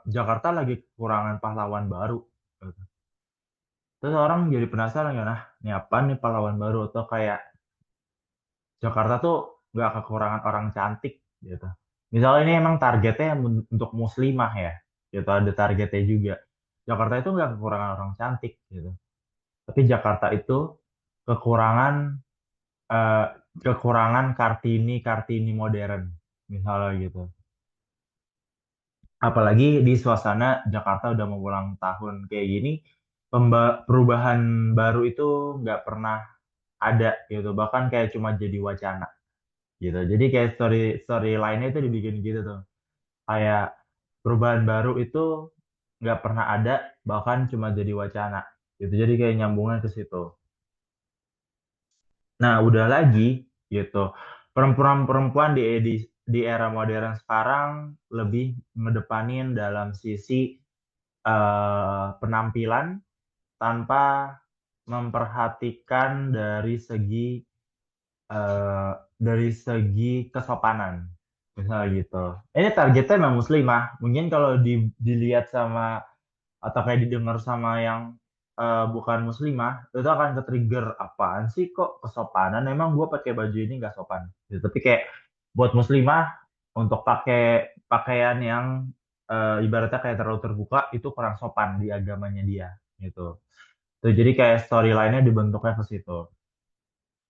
Jakarta lagi kekurangan pahlawan baru. Gitu. Terus orang jadi penasaran ya, nah ini apa nih pahlawan baru atau kayak Jakarta tuh nggak kekurangan orang cantik gitu. Misalnya ini emang targetnya untuk muslimah ya, gitu ada targetnya juga. Jakarta itu nggak kekurangan orang cantik gitu. Tapi Jakarta itu kekurangan eh, kekurangan Kartini modern misalnya gitu. Apalagi di suasana Jakarta udah mau ulang tahun kayak gini, perubahan baru itu nggak pernah ada gitu. Bahkan kayak cuma jadi wacana gitu. Jadi kayak story lainnya itu dibikin gitu tuh. Kayak perubahan baru itu nggak pernah ada, bahkan cuma jadi wacana gitu. Jadi kayak nyambungnya ke situ. Nah, udah lagi gitu. Perempuan-perempuan di era modern sekarang lebih ngedepanin dalam sisi penampilan tanpa memperhatikan eh, dari segi kesopanan, misalnya gitu. Ini targetnya memang muslimah. Mungkin kalau dilihat sama atau kayak didengar sama yang bukan muslimah, itu akan ke-trigger apaan sih kok kesopanan? Emang gue pakai baju ini nggak sopan. Gitu. Tapi kayak buat muslimah untuk pakai pakaian yang ibaratnya kayak terlalu terbuka itu kurang sopan di agamanya dia gitu. Tuh, jadi kayak storyline-nya dibentuknya ke situ.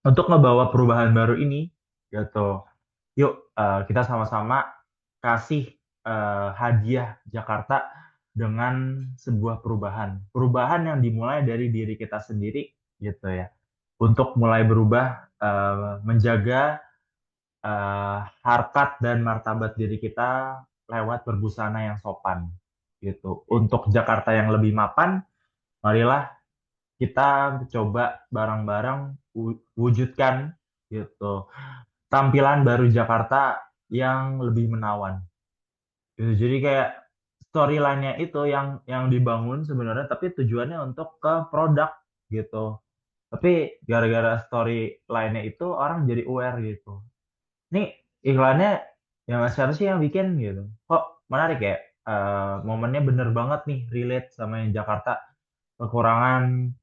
Untuk ngebawa perubahan baru ini, gitu. Yuk, kita sama-sama kasih hadiah Jakarta dengan sebuah perubahan. Perubahan yang dimulai dari diri kita sendiri, gitu ya. Untuk mulai berubah, menjaga harkat dan martabat diri kita lewat berbusana yang sopan, gitu. Untuk Jakarta yang lebih mapan, marilah kita coba bareng-bareng wujudkan gitu tampilan baru Jakarta yang lebih menawan. Gitu. Jadi kayak storyline-nya itu yang dibangun sebenarnya tapi tujuannya untuk ke produk gitu. Tapi gara-gara storyline-nya itu orang jadi aware gitu. Nih iklannya yang siapa sih yang bikin gitu. Kok menarik ya? Momennya bener banget nih relate sama yang Jakarta kekurangan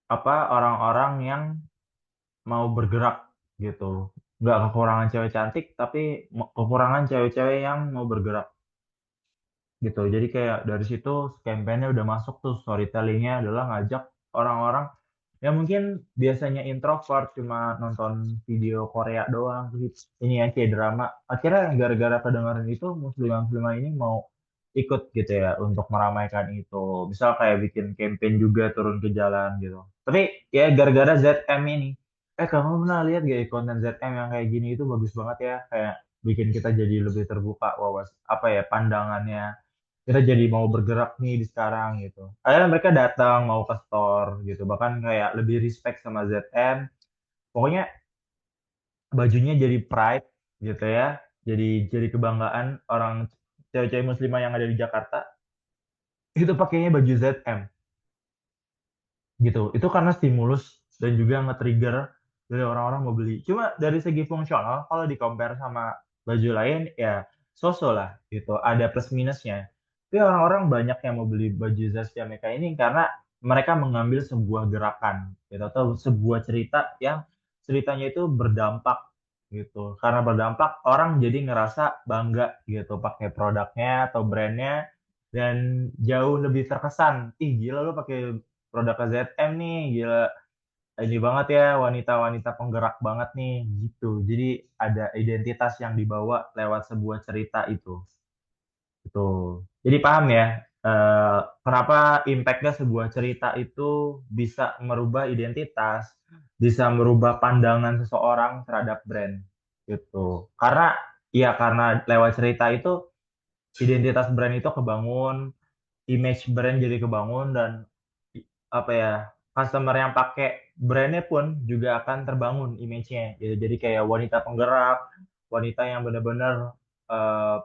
orang-orang yang mau bergerak gitu. Nggak kekurangan cewek cantik, tapi kekurangan cewek-cewek yang mau bergerak gitu. Jadi kayak dari situ campaign-nya udah masuk tuh storytelling-nya adalah ngajak orang-orang yang mungkin biasanya introvert cuma nonton video Korea doang, ini ya kayak drama. Akhirnya gara-gara kedengaran itu muslimah-muslimah ini mau ikut gitu ya untuk meramaikan itu. Misal kayak bikin campaign juga turun ke jalan gitu. Tapi ya gara-gara ZM ini, kamu pernah lihat gak ya konten ZM yang kayak gini itu bagus banget ya, kayak bikin kita jadi lebih terbuka apa ya pandangannya kita jadi mau bergerak nih di sekarang gitu. Akhirnya mereka datang mau ke store gitu, bahkan kayak lebih respect sama ZM. Pokoknya bajunya jadi pride gitu ya, jadi kebanggaan orang cewek-cewek muslimah yang ada di Jakarta itu pakainya baju ZM gitu. Itu karena stimulus dan juga nge-trigger dari orang-orang mau beli. Cuma dari segi fungsional kalau di-compare sama baju lain ya so-so lah gitu. Ada plus minusnya. Tapi orang-orang banyak yang mau beli baju Zaskia mereka ini karena mereka mengambil sebuah gerakan gitu atau sebuah cerita yang ceritanya itu berdampak gitu. Karena berdampak, orang jadi ngerasa bangga gitu pakai produknya atau brandnya dan jauh lebih terkesan. Ih gila lu pakai produk ZM nih, gila ini banget ya wanita-wanita penggerak banget nih gitu. Jadi ada identitas yang dibawa lewat sebuah cerita itu. Gitu. Jadi paham ya, kenapa impactnya sebuah cerita itu bisa merubah identitas, bisa merubah pandangan seseorang terhadap brand gitu. Karena lewat cerita itu identitas brand itu kebangun, image brand jadi kebangun dan apa ya, customer yang pakai brandnya pun juga akan terbangun image-nya gitu. Jadi kayak wanita penggerak, wanita yang benar-benar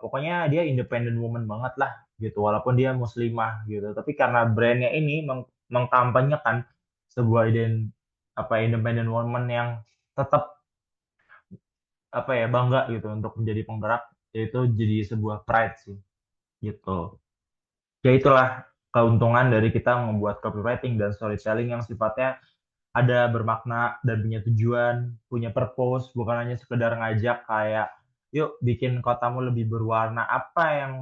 pokoknya dia independent woman banget lah gitu, walaupun dia muslimah gitu, tapi karena brandnya ini mengkampanyekan sebuah independent woman yang tetap apa ya bangga gitu untuk menjadi penggerak, itu jadi sebuah pride sih gitu. Ya itulah keuntungan dari kita membuat copywriting dan storytelling yang sifatnya ada bermakna dan punya tujuan, punya purpose, bukan hanya sekedar ngajak kayak, yuk bikin kotamu lebih berwarna apa yang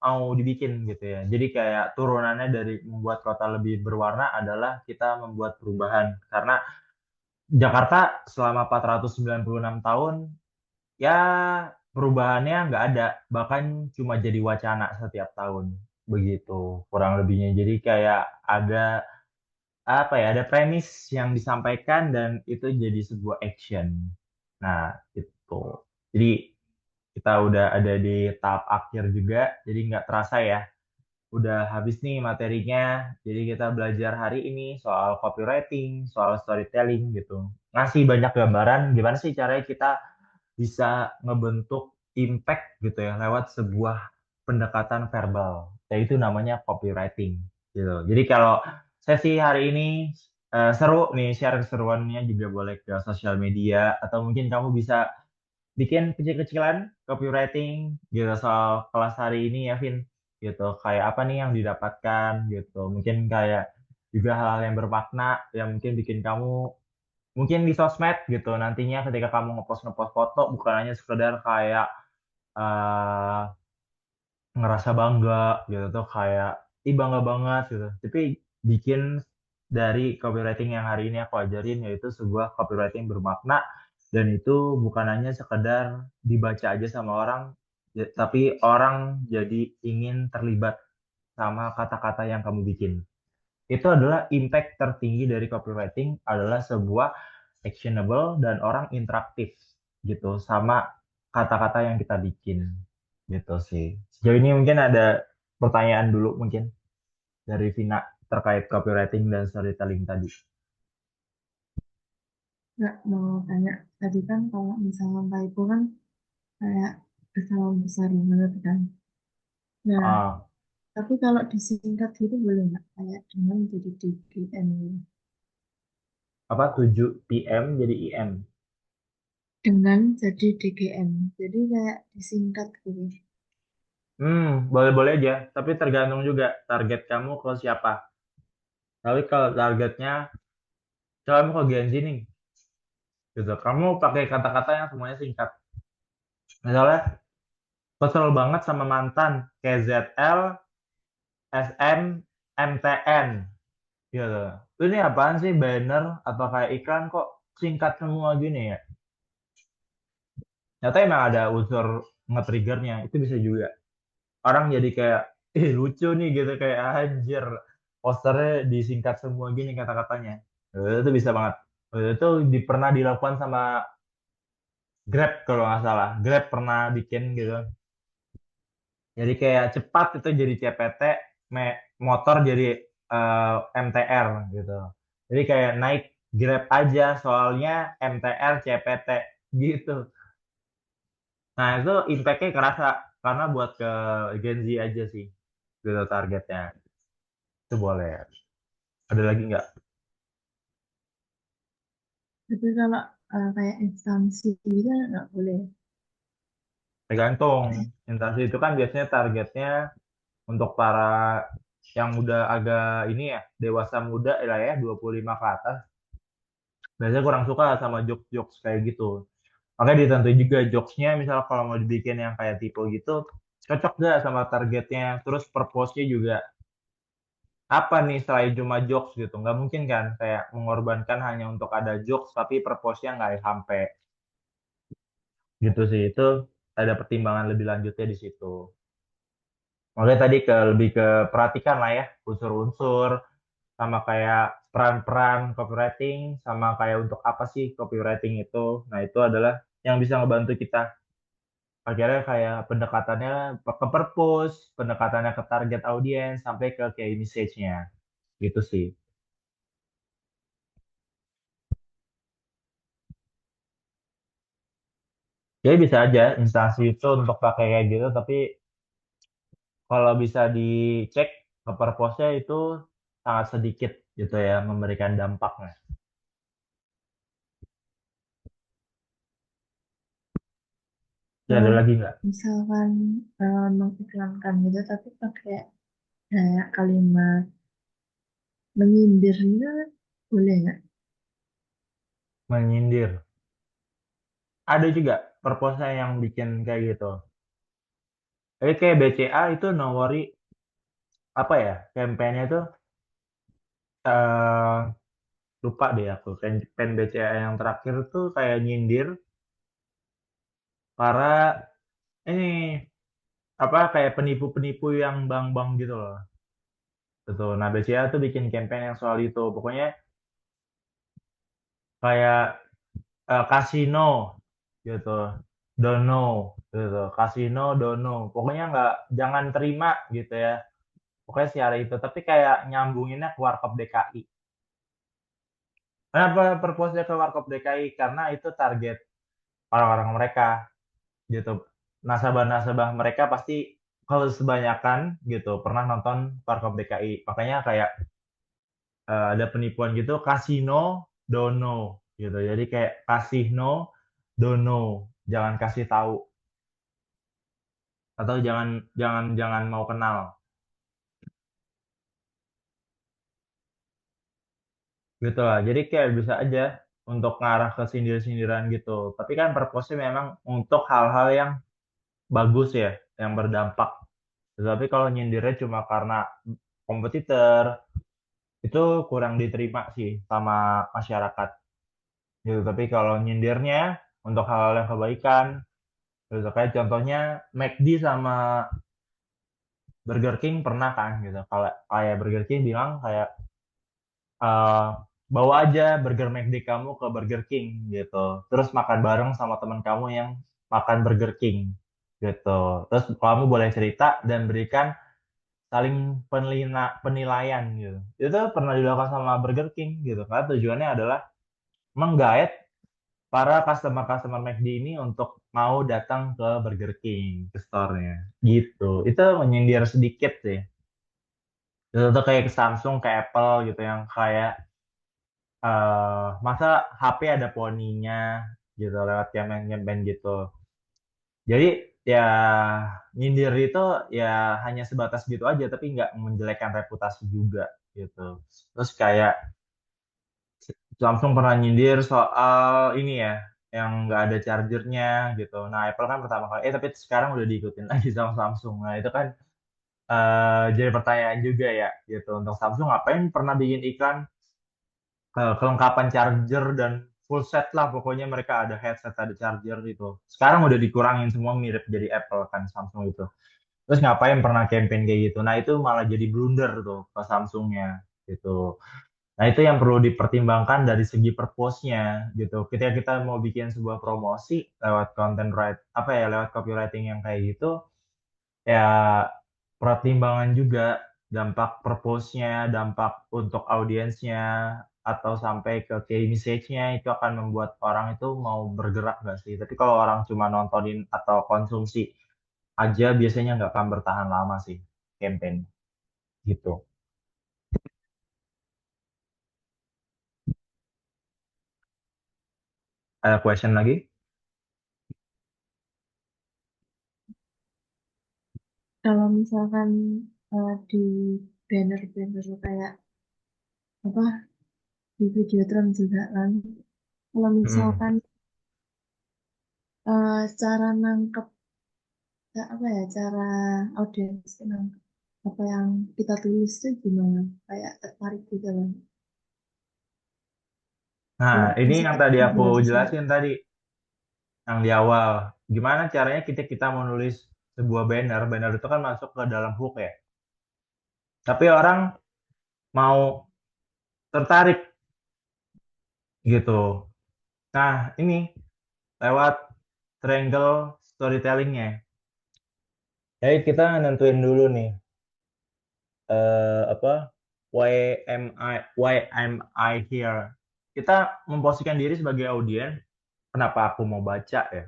mau dibikin gitu ya. Jadi kayak turunannya dari membuat kota lebih berwarna adalah kita membuat perubahan. Karena Jakarta selama 496 tahun, ya perubahannya nggak ada, bahkan cuma jadi wacana setiap tahun. Begitu kurang lebihnya. Jadi kayak ada apa ya, ada premis yang disampaikan dan itu jadi sebuah action. Nah, itu. Jadi kita udah ada di tahap akhir juga, jadi nggak terasa ya. Udah habis nih materinya, jadi kita belajar hari ini soal copywriting, soal storytelling gitu. Ngasih banyak gambaran gimana sih caranya kita bisa ngebentuk impact gitu ya lewat sebuah pendekatan verbal. Yaitu namanya copywriting gitu. Jadi kalau sesi hari ini seru nih, share keseruannya juga boleh ke sosial media atau mungkin kamu bisa bikin kecil-kecilan copywriting gitu soal kelas hari ini ya Vin gitu. Kayak apa nih yang didapatkan gitu. Mungkin kayak juga hal-hal yang bermakna yang mungkin bikin kamu mungkin di sosmed gitu nantinya ketika kamu ngepost foto bukan hanya sekedar kayak eh, ngerasa bangga gitu tuh kayak ih bangga banget gitu, tapi bikin dari copywriting yang hari ini aku ajarin yaitu sebuah copywriting bermakna dan itu bukan hanya sekedar dibaca aja sama orang tapi orang jadi ingin terlibat sama kata-kata yang kamu bikin. Itu adalah impact tertinggi dari copywriting, adalah sebuah actionable dan orang interaktif gitu sama kata-kata yang kita bikin gitu sih. Sejauh ini mungkin ada pertanyaan dulu mungkin dari Vina terkait copywriting dan storytelling tadi. Nggak mau tanya, tadi kan kalau misalnya typo kan kayak kesalahan besar banget kan. Nah, Ah, tapi kalau disingkat gitu boleh nggak? Kayak dengan jadi DGM gitu. apa 7 PM jadi IM? Dengan jadi DGM. Jadi kayak disingkat gitu. Boleh-boleh aja, tapi tergantung juga target kamu ke siapa. Tapi kalau targetnya, kalau kamu ke Gen Z nih, gitu, kamu pakai kata-kata yang semuanya singkat. Misalnya, kesel banget sama mantan KZL, SM, MTN gitu. Ini apaan sih banner atau kayak iklan kok singkat semua gini ya? Ternyata emang ada unsur nge-triggernya, itu bisa juga. Orang jadi kayak, ih lucu nih gitu, kayak anjir. Posternya disingkat semua gini kata-katanya. Itu bisa banget. Itu pernah dilakukan sama Grab kalau nggak salah. Grab pernah bikin gitu. Jadi kayak cepat itu jadi CPT, motor jadi MTR gitu. Jadi kayak naik Grab aja soalnya MTR CPT gitu. Nah itu impact-nya kerasa karena buat ke Gen Z aja sih gitu targetnya. Itu boleh. Ada lagi nggak? Tapi kalau kayak instansi gitu nggak boleh. Tergantung. Instansi itu kan biasanya targetnya untuk para yang udah agak ini ya, dewasa muda lah ya, 25 ke atas. Biasanya kurang suka sama jokes-jokes kayak gitu. Makanya ditentuin juga jokesnya, misal kalau mau dibikin yang kayak tipe gitu, cocok gak sama targetnya, terus purpose-nya juga apa nih selain cuma jokes gitu. Nggak mungkin kan kayak mengorbankan hanya untuk ada jokes, tapi purpose-nya nggak sampai gitu sih. Itu ada pertimbangan lebih lanjutnya di situ. Makanya tadi lebih ke perhatikan lah ya, unsur-unsur, sama kayak peran-peran copywriting, sama kayak untuk apa sih copywriting itu. Nah, itu adalah yang bisa ngebantu kita. Akhirnya kayak pendekatannya ke purpose, pendekatannya ke target audiens, sampai ke key message-nya. Gitu sih. Jadi bisa aja instansi itu untuk pakai kayak gitu, tapi kalau bisa dicek ke purpose-nya itu sangat sedikit gitu ya memberikan dampaknya. Ya, Kalau ada lagi nggak? misalkan mengiklankan gitu, tapi pakai kayak kalimat menyindir gitu, boleh nggak? Menyindir. Ada juga purpose yang bikin kayak gitu. Jadi kayak BCA itu no worry apa ya campaign-nya itu eh lupa deh aku. Campaign BCA yang terakhir tuh kayak nyindir para ini apa kayak penipu-penipu yang bank-bank gitu loh. Betul. Nah, BCA tuh bikin campaign yang soal itu. Pokoknya kayak kasino gitu. Dono gitu. Kasino dono. Pokoknya nggak jangan terima gitu ya. Pokoknya siara itu. Tapi kayak nyambunginnya ke Warkop DKI. Kenapa purpose-nya ke Warkop DKI? Karena itu target orang-orang mereka gitu. Nasabah-nasabah mereka pasti kalau sebanyakan gitu pernah nonton Warkop DKI. Makanya kayak ada penipuan gitu kasino dono gitu. Jadi kayak kasih no dono, jangan kasih tahu atau jangan jangan jangan mau kenal gitu lah. Jadi kayak bisa aja untuk ngarah ke sindir-sindiran gitu. Tapi kan purpose-nya memang untuk hal-hal yang bagus ya, yang berdampak. Tetapi kalau nyindirnya cuma karena kompetitor, itu kurang diterima sih sama masyarakat gitu. Tapi kalau nyindirnya untuk hal-hal yang kebaikan, gitu. Kayak contohnya McD sama Burger King pernah kan gitu. Kalau kayak Burger King bilang kayak eh, bawa aja burger McD kamu ke Burger King gitu. Terus makan bareng sama teman kamu yang makan Burger King gitu. Terus kamu boleh cerita dan berikan saling penilaian gitu. Itu pernah dilakukan sama Burger King gitu. Karena tujuannya adalah menggait para customer-customer McD ini untuk mau datang ke Burger King, ke store-nya. Gitu. Itu menyindir sedikit sih. Itu tuh kayak ke Samsung, ke Apple gitu yang kayak masa HP ada poninya gitu lewat campaign gitu. Jadi ya nyindir itu ya hanya sebatas gitu aja tapi nggak menjelekkan reputasi juga gitu. Terus kayak Samsung pernah nyindir soal ini ya yang nggak ada chargernya gitu. Nah, Apple kan pertama kali tapi sekarang udah diikutin lagi sama Samsung. Nah, itu kan jadi pertanyaan juga ya gitu untuk Samsung ngapain pernah bikin iklan kelengkapan charger dan full set lah pokoknya mereka ada headset ada charger gitu. Sekarang udah dikurangin semua mirip jadi Apple kan Samsung itu. Terus ngapain pernah campaign kayak gitu? Nah, itu malah jadi blunder tuh ke Samsungnya gitu. Nah, itu yang perlu dipertimbangkan dari segi purpose-nya gitu. Ketika kita mau bikin sebuah promosi lewat content write apa ya lewat copywriting yang kayak gitu, ya pertimbangan juga dampak purpose-nya, dampak untuk audiensnya, atau sampai ke key message-nya itu akan membuat orang itu mau bergerak nggak sih? Tapi kalau orang cuma nontonin atau konsumsi aja biasanya nggak akan bertahan lama sih campaign gitu. Ada question lagi? Kalau misalkan di banner-banner kayak apa di Videotron juga kan. Kalau Mm-mm. misalkan cara nangkep apa ya, cara audiens itu nangkep apa yang kita tulis tuh gimana? Kayak tertarik gitu loh. Nah, Kalau ini bisa yang tadi aku dijelasin. jelasin tadi, yang di awal. Gimana caranya kita mau nulis sebuah banner, banner itu kan masuk ke dalam hook ya. Tapi orang mau tertarik gitu. Nah, ini lewat triangle storytellingnya. Jadi kita nentuin dulu nih, apa, why am I here? Kita memposisikan diri sebagai audiens. Kenapa aku mau baca ya?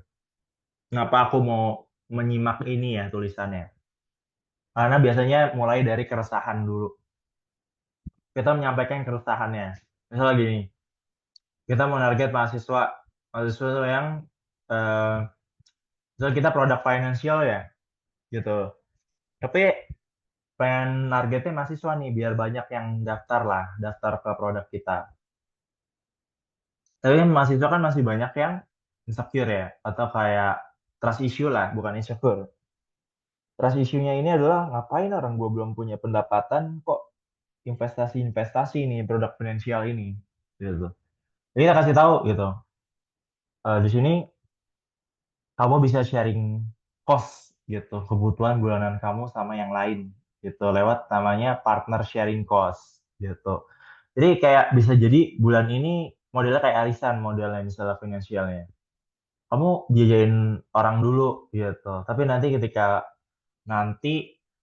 Kenapa aku mau menyimak ini ya tulisannya? Karena biasanya mulai dari keresahan dulu. Kita menyampaikan keresahannya. Misalnya gini, kita mau target mahasiswa, mahasiswa yang eh, misalnya kita produk financial ya, gitu. Tapi pengen targetnya mahasiswa nih, biar banyak yang daftar lah, daftar ke produk kita. Tapi kan mahasiswa kan masih banyak yang insecure ya, atau kayak trust issue lah, bukan insecure. Trust issue-nya ini adalah ngapain orang gue belum punya pendapatan kok investasi-investasi nih produk finansial ini, gitu. Jadi kita kasih tahu gitu. Di sini kamu bisa sharing cost gitu, kebutuhan bulanan kamu sama yang lain gitu lewat namanya partner sharing cost gitu. Jadi kayak bisa jadi bulan ini modelnya kayak arisan modelnya misalnya finansialnya. Kamu biayain orang dulu gitu. Tapi nanti ketika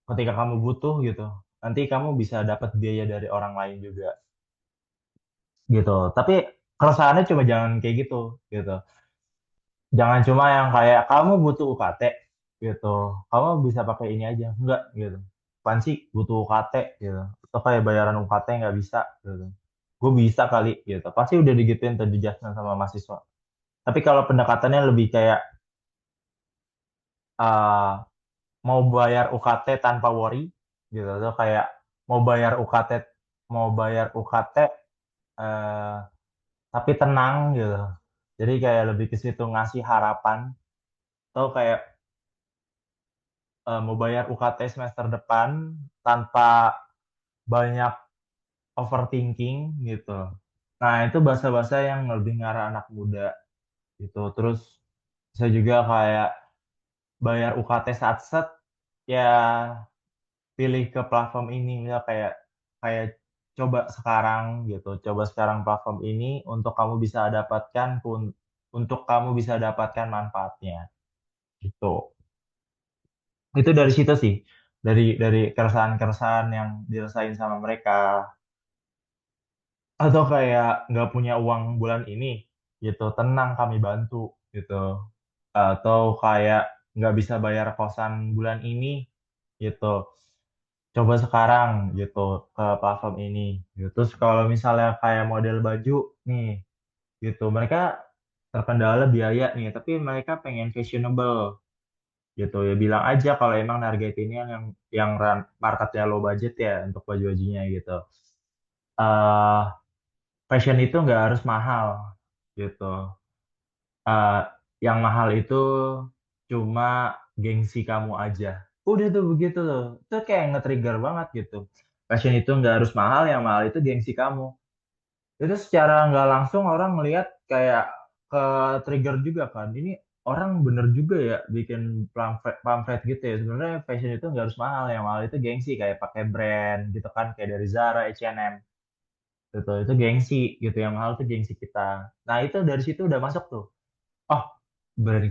kamu butuh gitu, nanti kamu bisa dapat biaya dari orang lain juga gitu. Tapi keresahannya cuma jangan kayak gitu gitu. Jangan cuma yang kayak kamu butuh UKT gitu. Kamu bisa pakai ini aja. Enggak gitu. Apaan sih butuh UKT gitu. Atau kayak bayaran UKT nggak bisa gitu. Gue bisa kali gitu. Pasti udah digituin tadi dijelasin sama mahasiswa. Tapi kalau pendekatannya lebih kayak uh, mau bayar UKT tanpa worry gitu. Atau kayak mau bayar UKT mau bayar UKT eh, tapi tenang gitu. Jadi kayak lebih ke situ ngasih harapan. Atau kayak mau bayar UKT semester depan tanpa banyak overthinking gitu. Nah, itu bahasa-bahasa yang lebih ngarah anak muda gitu. Terus saya juga kayak bayar UKT saat set ya pilih ke platform ini ya kayak kayak coba sekarang gitu. Coba sekarang platform ini untuk kamu bisa dapatkan manfaatnya gitu. Itu dari situ sih. Dari keresahan-keresahan yang dirasain sama mereka atau kayak nggak punya uang bulan ini gitu tenang kami bantu gitu atau kayak nggak bisa bayar kosan bulan ini gitu coba sekarang gitu ke platform ini gitu. Terus kalau misalnya kayak model baju nih gitu mereka terkendala biaya nih tapi mereka pengen fashionable gitu ya bilang aja kalau emang targetinnya yang marketnya low budget ya untuk baju-bajunya gitu. eh Fashion itu nggak harus mahal gitu. Eh, yang mahal itu cuma gengsi kamu aja. Udah tuh begitu tuh. Itu kayak nge-trigger banget gitu. Fashion itu nggak harus mahal, yang mahal itu gengsi kamu. Itu secara nggak langsung orang ngelihat kayak ke trigger juga kan. Ini orang bener juga ya bikin pamflet gitu ya. Sebenarnya fashion itu nggak harus mahal, yang mahal itu gengsi kayak pakai brand gitu kan, kayak dari Zara, H&M gitu. Itu gengsi gitu, yang mahal tuh gengsi kita. Nah, itu dari situ udah masuk tuh. Oh, brand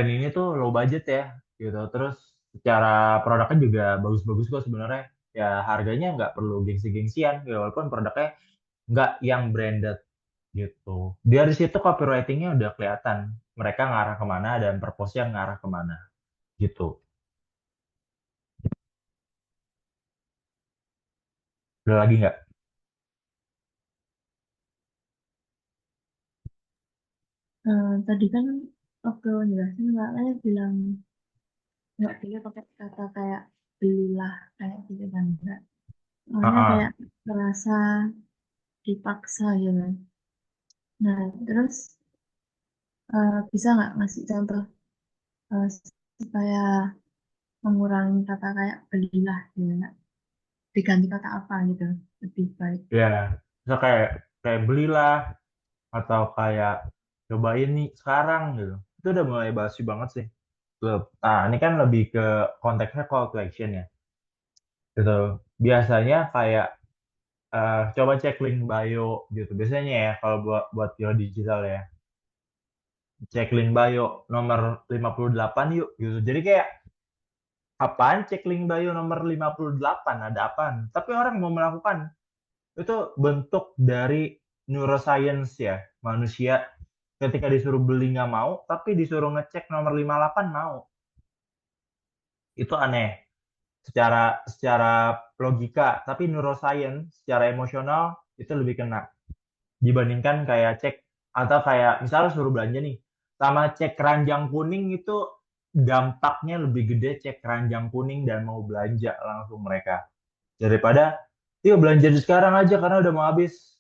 ini tuh low budget ya gitu. Terus secara produknya juga bagus-bagus kok sebenarnya. Ya harganya nggak perlu gengsi-gengsian ya, walaupun produknya nggak yang branded gitu. Dari situ copywritingnya udah kelihatan. Mereka ngarah kemana dan purpose-nya ngarah kemana gitu. Udah lagi nggak? Tadi kan waktu jelasin kakaknya bilang nggak boleh pakai kata kayak belilah kayak gitu kan enggak. Soalnya Heeh. kayak terasa dipaksa gitu. Nah, terus bisa nggak ngasih contoh eh, supaya mengurangi kata kayak belilah gitu, nggak? Diganti kata apa gitu lebih baik. Ya, misal kayak kayak belilah atau kayak cobain nih sekarang gitu. Itu udah mulai basi banget sih. Nah, ini kan lebih ke konteksnya call to action ya. Gitu. Biasanya kayak coba cek link bio gitu. Biasanya ya kalau buat buat Pio digital ya. Cek link bio nomor 58 yuk gitu. Jadi kayak apaan cek link bio nomor 58 ada apaan? Tapi orang mau melakukan itu bentuk dari neuroscience ya manusia ketika disuruh beli nggak mau tapi disuruh ngecek nomor 58 mau itu aneh secara secara logika tapi neuroscience secara emosional itu lebih kena dibandingkan kayak cek atau kayak misalnya suruh belanja nih sama cek keranjang kuning itu dampaknya lebih gede cek keranjang kuning dan mau belanja langsung mereka daripada yuk belanja di sekarang aja karena udah mau habis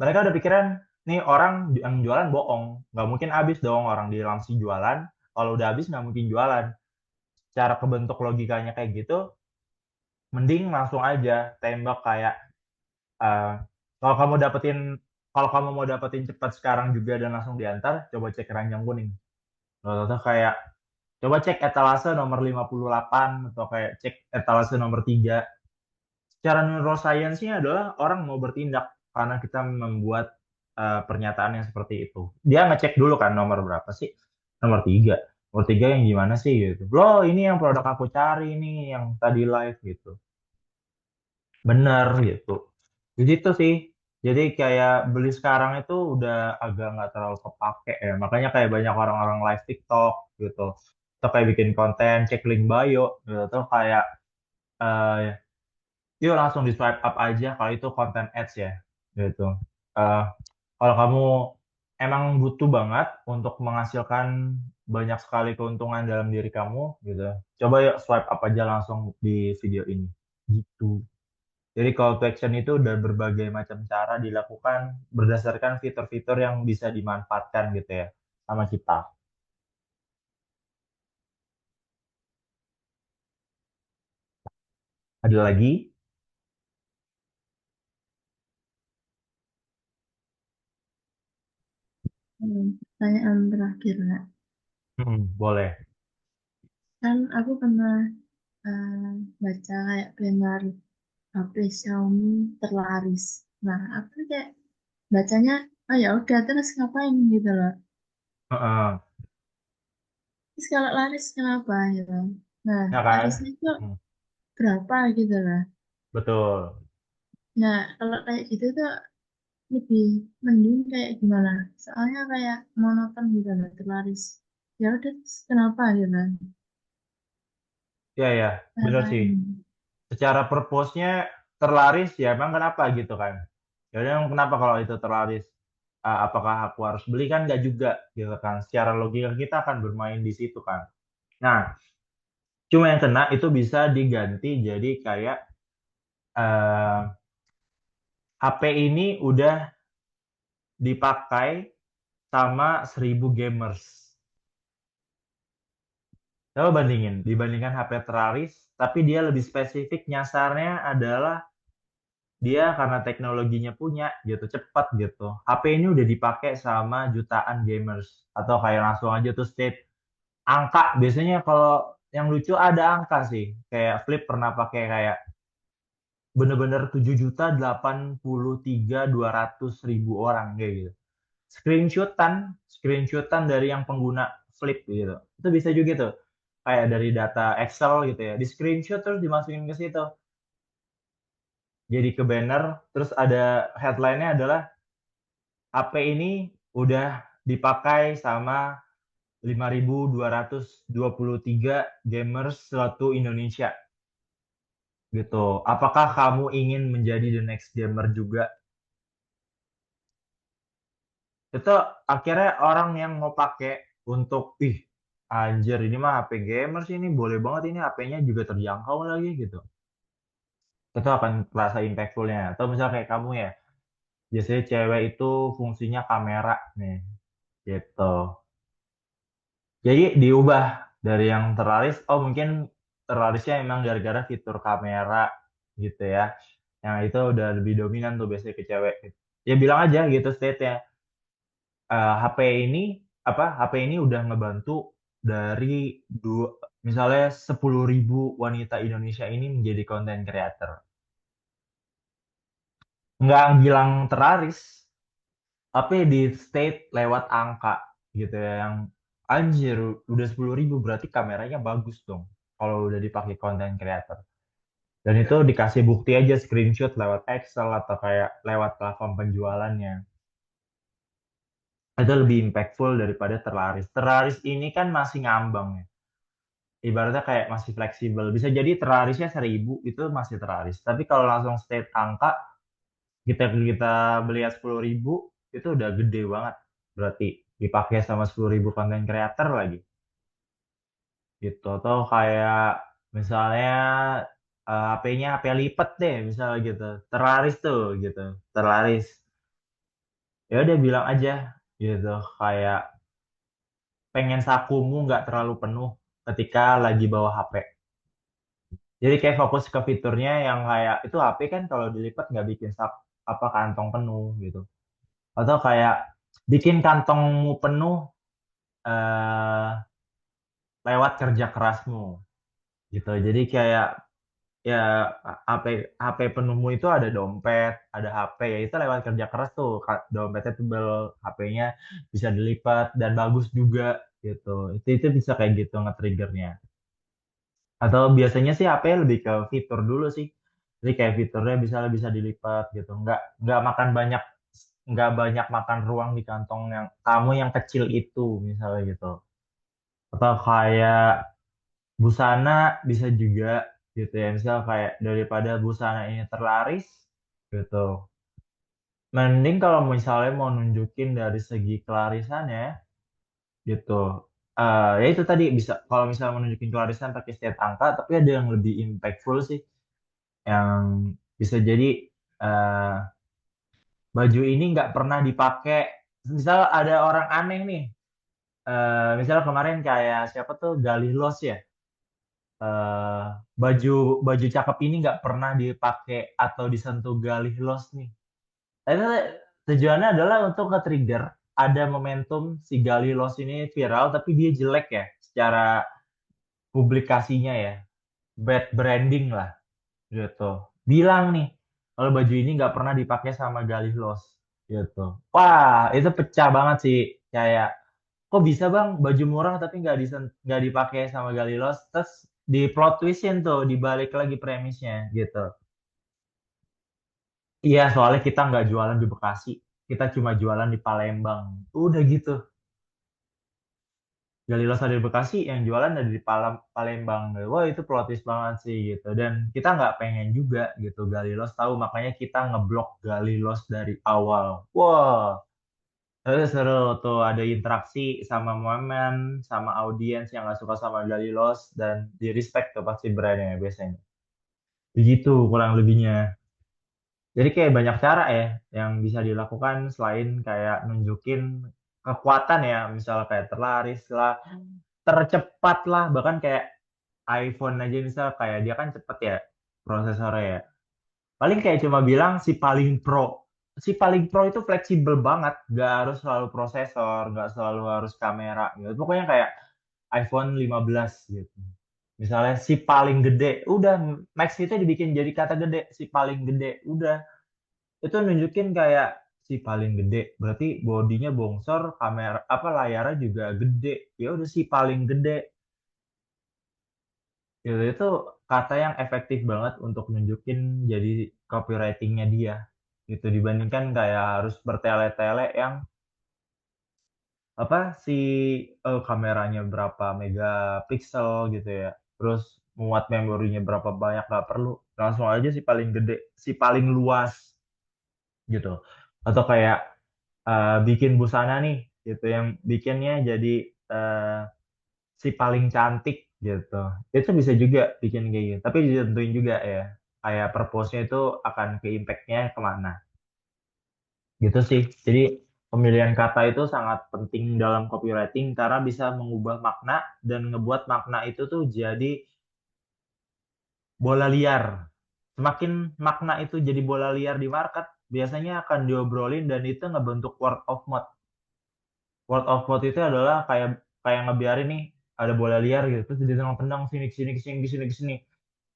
mereka udah pikiran nih orang yang jualan bohong nggak mungkin habis dong orang di langsung jualan kalau udah habis nggak mungkin jualan cara kebentuk logikanya kayak gitu mending langsung aja tembak kayak eh, kalau kamu dapetin kalau kamu mau dapetin cepat sekarang juga dan langsung diantar coba cek keranjang kuning atau kayak coba cek etalase nomor 58 atau kayak cek etalase nomor 3 secara neuroscience-nya adalah orang mau bertindak karena kita membuat pernyataan yang seperti itu. Dia ngecek dulu kan nomor berapa sih? Nomor 3. Nomor 3 yang gimana sih gitu. Loh, ini yang produk aku cari nih yang tadi live gitu. Bener gitu. Jadi itu sih. Jadi kayak beli sekarang itu udah agak nggak terlalu kepake ya. Makanya kayak banyak orang-orang live TikTok gitu. Atau kayak bikin konten, cek link bio gitu. Atau kayak eh, yuk langsung di swipe up aja kalau itu konten ads ya gitu. Eh, Kalau kamu emang butuh banget untuk menghasilkan banyak sekali keuntungan dalam diri kamu gitu, coba yuk swipe up aja langsung di video ini gitu. Jadi call to action itu udah berbagai macam cara dilakukan berdasarkan fitur-fitur yang bisa dimanfaatkan gitu ya sama kita. Ada lagi? Pertanyaan terakhir nggak? Boleh. Kan aku pernah eh, baca kayak banner HP Xiaomi terlaris. Nah, aku kayak bacanya, oh ya udah terus ngapain gitu loh. Heeh. Terus kalau laris kenapa gitu. Nah, Ya kan? larisnya itu Mm, berapa gitu lah. betul. Nah, kalau kayak gitu tuh lebih mending kayak gimana? Soalnya kayak monoton gitu loh, terlaris. Ya udah terus kenapa gitu. Ya ya, bener sih. Ini. Secara purpose-nya terlaris ya emang kenapa gitu kan ya udah emang kenapa kalau itu terlaris. Apakah aku harus beli kan nggak juga gitu kan secara logika kita akan bermain di situ kan nah cuma yang kena itu bisa diganti jadi kayak eh, HP ini udah dipakai sama 1.000 gamers. Coba dibandingkan HP teraris tapi dia lebih spesifik nyasarnya adalah dia karena teknologinya punya gitu cepat gitu HP ini udah dipakai sama jutaan gamers atau kayak langsung aja tuh state angka biasanya kalau yang lucu ada angka sih kayak Flip pernah pakai kayak bener-bener 7.083.200.000 orang kayak gitu screenshotan screenshotan dari yang pengguna Flip gitu itu bisa juga tuh kayak dari data Excel gitu ya di screenshot terus dimasukin ke situ jadi ke banner terus ada headline-nya adalah HP ini udah dipakai sama 5.223 gamers suatu Indonesia gitu. Apakah kamu ingin menjadi the next gamer juga? Itu akhirnya orang yang mau pakai untuk ih anjir ini mah HP gamers ini boleh banget ini HP-nya juga terjangkau lagi gitu. Itu akan terasa impactful-nya. Atau misal kayak kamu ya, Biasanya cewek itu fungsinya kamera nih, gitu. Jadi diubah dari yang terlaris, oh mungkin terlarisnya emang gara-gara fitur kamera gitu ya. Yang itu udah lebih dominan tuh biasanya ke cewek. Ya bilang aja gitu state-nya. HP ini HP ini udah ngebantu dari dua, misalnya 10.000 wanita Indonesia ini menjadi content creator. Nggak bilang terlaris, tapi di state lewat angka gitu ya yang anjir udah 10.000 berarti kameranya bagus dong kalau udah dipakai content creator. Dan itu dikasih bukti aja screenshot lewat Excel atau kayak lewat platform penjualannya. Itu lebih impactful daripada terlaris. Terlaris ini kan masih ngambang ya. Ibaratnya kayak masih fleksibel. Bisa jadi terlarisnya 1.000 itu masih terlaris. Tapi kalau langsung state angka, kita kita beli 10.000 itu udah gede banget. Berarti dipakai sama 10.000 konten creator lagi. Gitu. Atau kayak misalnya HP-nya HP lipat deh misalnya gitu. Terlaris tuh gitu. Terlaris. Ya udah bilang aja gitu. Kayak pengen sakumu nggak terlalu penuh ketika lagi bawa HP. Jadi kayak fokus ke fiturnya yang kayak itu HP kan kalau dilipat nggak bikin kantong penuh gitu. Atau kayak bikin kantongmu penuh eh, lewat kerja kerasmu gitu. Jadi kayak ya HP HP penuhmu itu ada dompet, ada HP ya itu lewat kerja keras tuh. Dompetnya tebel, HP-nya bisa dilipat dan bagus juga gitu. Itu bisa kayak gitu nge-triggernya. Atau biasanya sih HP lebih ke fitur dulu sih. Jadi kayak fiturnya bisa dilipat gitu. Nggak makan banyak nggak banyak makan ruang di kantong yang kamu yang kecil itu misalnya gitu. Atau kayak busana bisa juga gitu ya. Misal kayak daripada busana ini terlaris gitu. Mending kalau misalnya mau nunjukin dari segi kelarisannya gitu. Ya itu tadi bisa kalau misalnya mau nunjukin kelarisan pakai setiap angka, tapi ada yang lebih impactful sih yang bisa jadi eh, baju ini nggak pernah dipakai. Misal ada orang aneh nih, misal kemarin kayak siapa tuh Galih Los ya, eh, baju baju cakep ini nggak pernah dipakai atau disentuh Galih Los nih. Itu tujuannya adalah untuk nge-trigger ada momentum si Galih Los ini viral tapi dia jelek ya secara publikasinya ya, bad branding lah gitu. Bilang nih kalau baju ini nggak pernah dipakai sama Galih Los gitu. Wah itu pecah banget sih kayak kok bisa bang baju murah tapi nggak dipakai sama Galih Los terus di plot twistin tuh dibalik lagi premisnya gitu. Iya soalnya kita nggak jualan di Bekasi, kita cuma jualan di Palembang. Udah gitu. Galilo ada di Bekasi, yang jualan ada di Palembang. Wah itu plot twist banget sih gitu. Dan kita nggak pengen juga gitu Galilos tahu, makanya kita ngeblok Galilos dari awal. Wah, itu seru tuh ada interaksi sama momen, sama audiens yang nggak suka sama Galilos dan di respect tuh pasti brandnya biasanya. Begitu kurang lebihnya. Jadi kayak banyak cara ya yang bisa dilakukan selain kayak nunjukin kekuatan ya, misalnya kayak terlaris lah, tercepat lah, bahkan kayak iPhone aja misal kayak dia kan cepet ya prosesornya ya. Paling kayak cuma bilang si paling pro. Si paling pro itu fleksibel banget, gak harus selalu prosesor, gak selalu harus kamera gitu. Pokoknya kayak iPhone 15 gitu. Misalnya si paling gede, udah Max itu dibikin jadi kata gede, si paling gede, udah itu nunjukin kayak si paling gede berarti bodinya bongsor kamera layarnya juga gede ya udah si paling gede gitu itu kata yang efektif banget untuk nunjukin jadi copywritingnya dia gitu dibandingkan kayak harus bertele-tele yang apa si kameranya berapa megapiksel gitu ya terus muat memorinya berapa banyak nggak perlu langsung aja si paling gede si paling luas gitu atau kayak bikin busana nih gitu yang bikinnya jadi eh, si paling cantik gitu itu bisa juga bikin kayak gitu tapi ditentuin juga ya kayak purpose-nya itu akan ke impact-nya kemana Gitu sih. Jadi pemilihan kata itu sangat penting dalam copywriting karena bisa mengubah makna dan ngebuat makna itu tuh jadi bola liar. Semakin makna itu jadi bola liar di market, biasanya akan diobrolin dan itu ngebentuk word of mouth. Word of mouth itu adalah kayak kayak ngebiarin nih ada bola liar gitu, terus ditendang-tendang sini ke sini ke sini ke sini ke sini.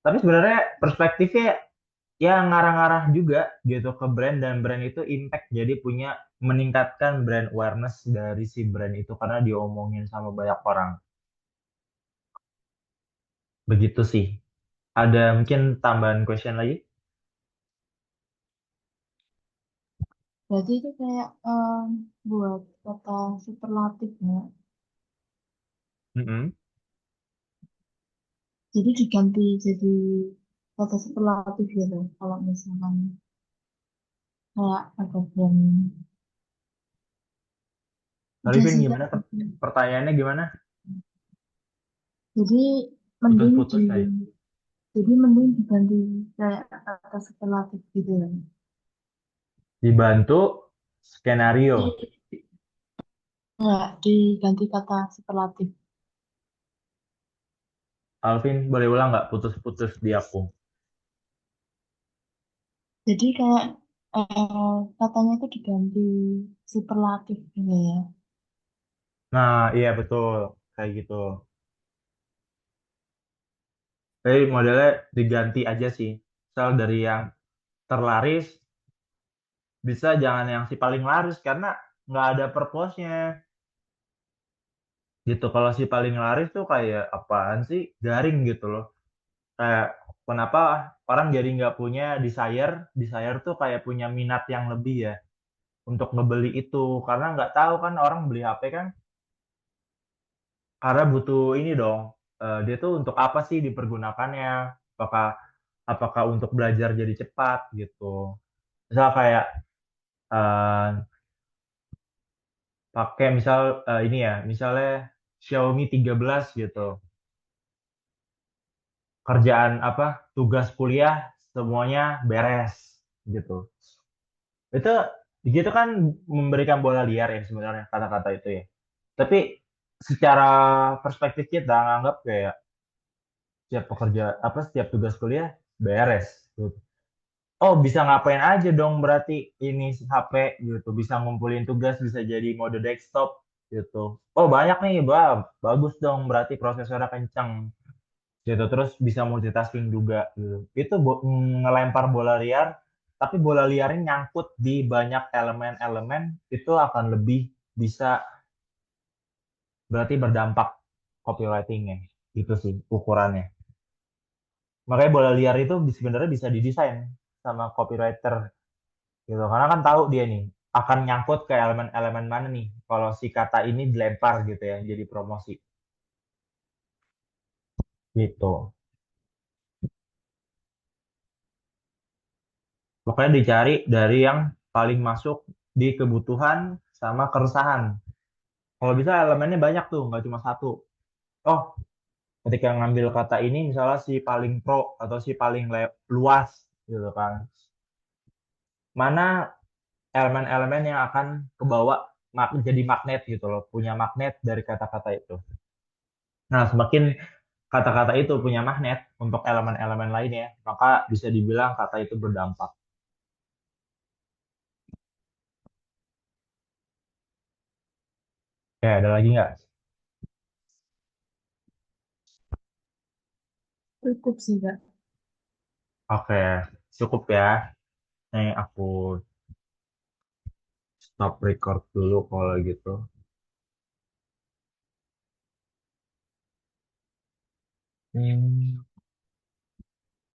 Tapi sebenarnya perspektifnya ya ngarah-ngarah juga gitu ke brand dan brand itu impact jadi punya meningkatkan brand awareness dari si brand itu karena diomongin sama banyak orang. Begitu sih. Ada mungkin tambahan question lagi? Berarti itu kayak buat kata superlatifnya. Mm-mm. Jadi diganti jadi kata superlatif gitu. Kalau misalkan kayak ada brand. Sorry Udah Vin, sih Kak. gimana pertanyaannya gimana? Jadi mending di Putus-putus saya. jadi mending diganti kayak kata superlatif gitu ya. Dibantu skenario. Nggak diganti kata superlatif. Alvin, boleh ulang nggak putus-putus di aku? Jadi kayak katanya itu diganti superlatif gitu ya. Nah, iya betul. Kayak gitu. Jadi modelnya diganti aja sih. Misal dari yang terlaris, bisa jangan yang si paling laris karena nggak ada purpose-nya. Gitu. Kalau si paling laris tuh kayak apaan sih? Garing gitu loh. Kayak kenapa orang jadi nggak punya desire? Desire tuh kayak punya minat yang lebih ya untuk ngebeli itu. Karena nggak tahu kan orang beli HP kan karena butuh ini dong. Dia tuh untuk apa sih dipergunakannya? Apakah apakah untuk belajar jadi cepat gitu. Misal kayak eh, pakai misal ini ya, misalnya Xiaomi 13 gitu. Kerjaan apa? Tugas kuliah semuanya beres gitu. Itu gitu kan memberikan bola liar ya sebenarnya kata-kata itu ya. Tapi secara perspektif kita nganggap kayak setiap pekerja apa setiap tugas kuliah beres gitu. Oh, bisa ngapain aja dong berarti ini HP gitu. Bisa ngumpulin tugas, bisa jadi mode desktop gitu. Oh, banyak nih, bagus dong berarti prosesornya kenceng gitu. Terus bisa multitasking juga gitu. Itu ngelempar bola liar, tapi bola liarnya nyangkut di banyak elemen-elemen itu akan lebih bisa berarti berdampak copywritingnya. Itu sih ukurannya. Makanya bola liar itu sebenarnya bisa didesain sama copywriter gitu karena kan tahu dia nih akan nyangkut ke elemen-elemen mana nih kalau si kata ini dilempar gitu ya jadi promosi gitu pokoknya dicari dari yang paling masuk di kebutuhan sama keresahan kalau bisa elemennya banyak tuh nggak cuma satu oh ketika ngambil kata ini misalnya si paling pro atau si paling luas gitu kan mana elemen-elemen yang akan kebawa jadi magnet gitu loh punya magnet dari kata-kata itu nah semakin kata-kata itu punya magnet untuk elemen-elemen lainnya, maka bisa dibilang kata itu berdampak. Oke, ada lagi nggak? Cukup sih Kak. Oke, cukup ya. Nih aku stop record dulu kalau gitu. Hmm.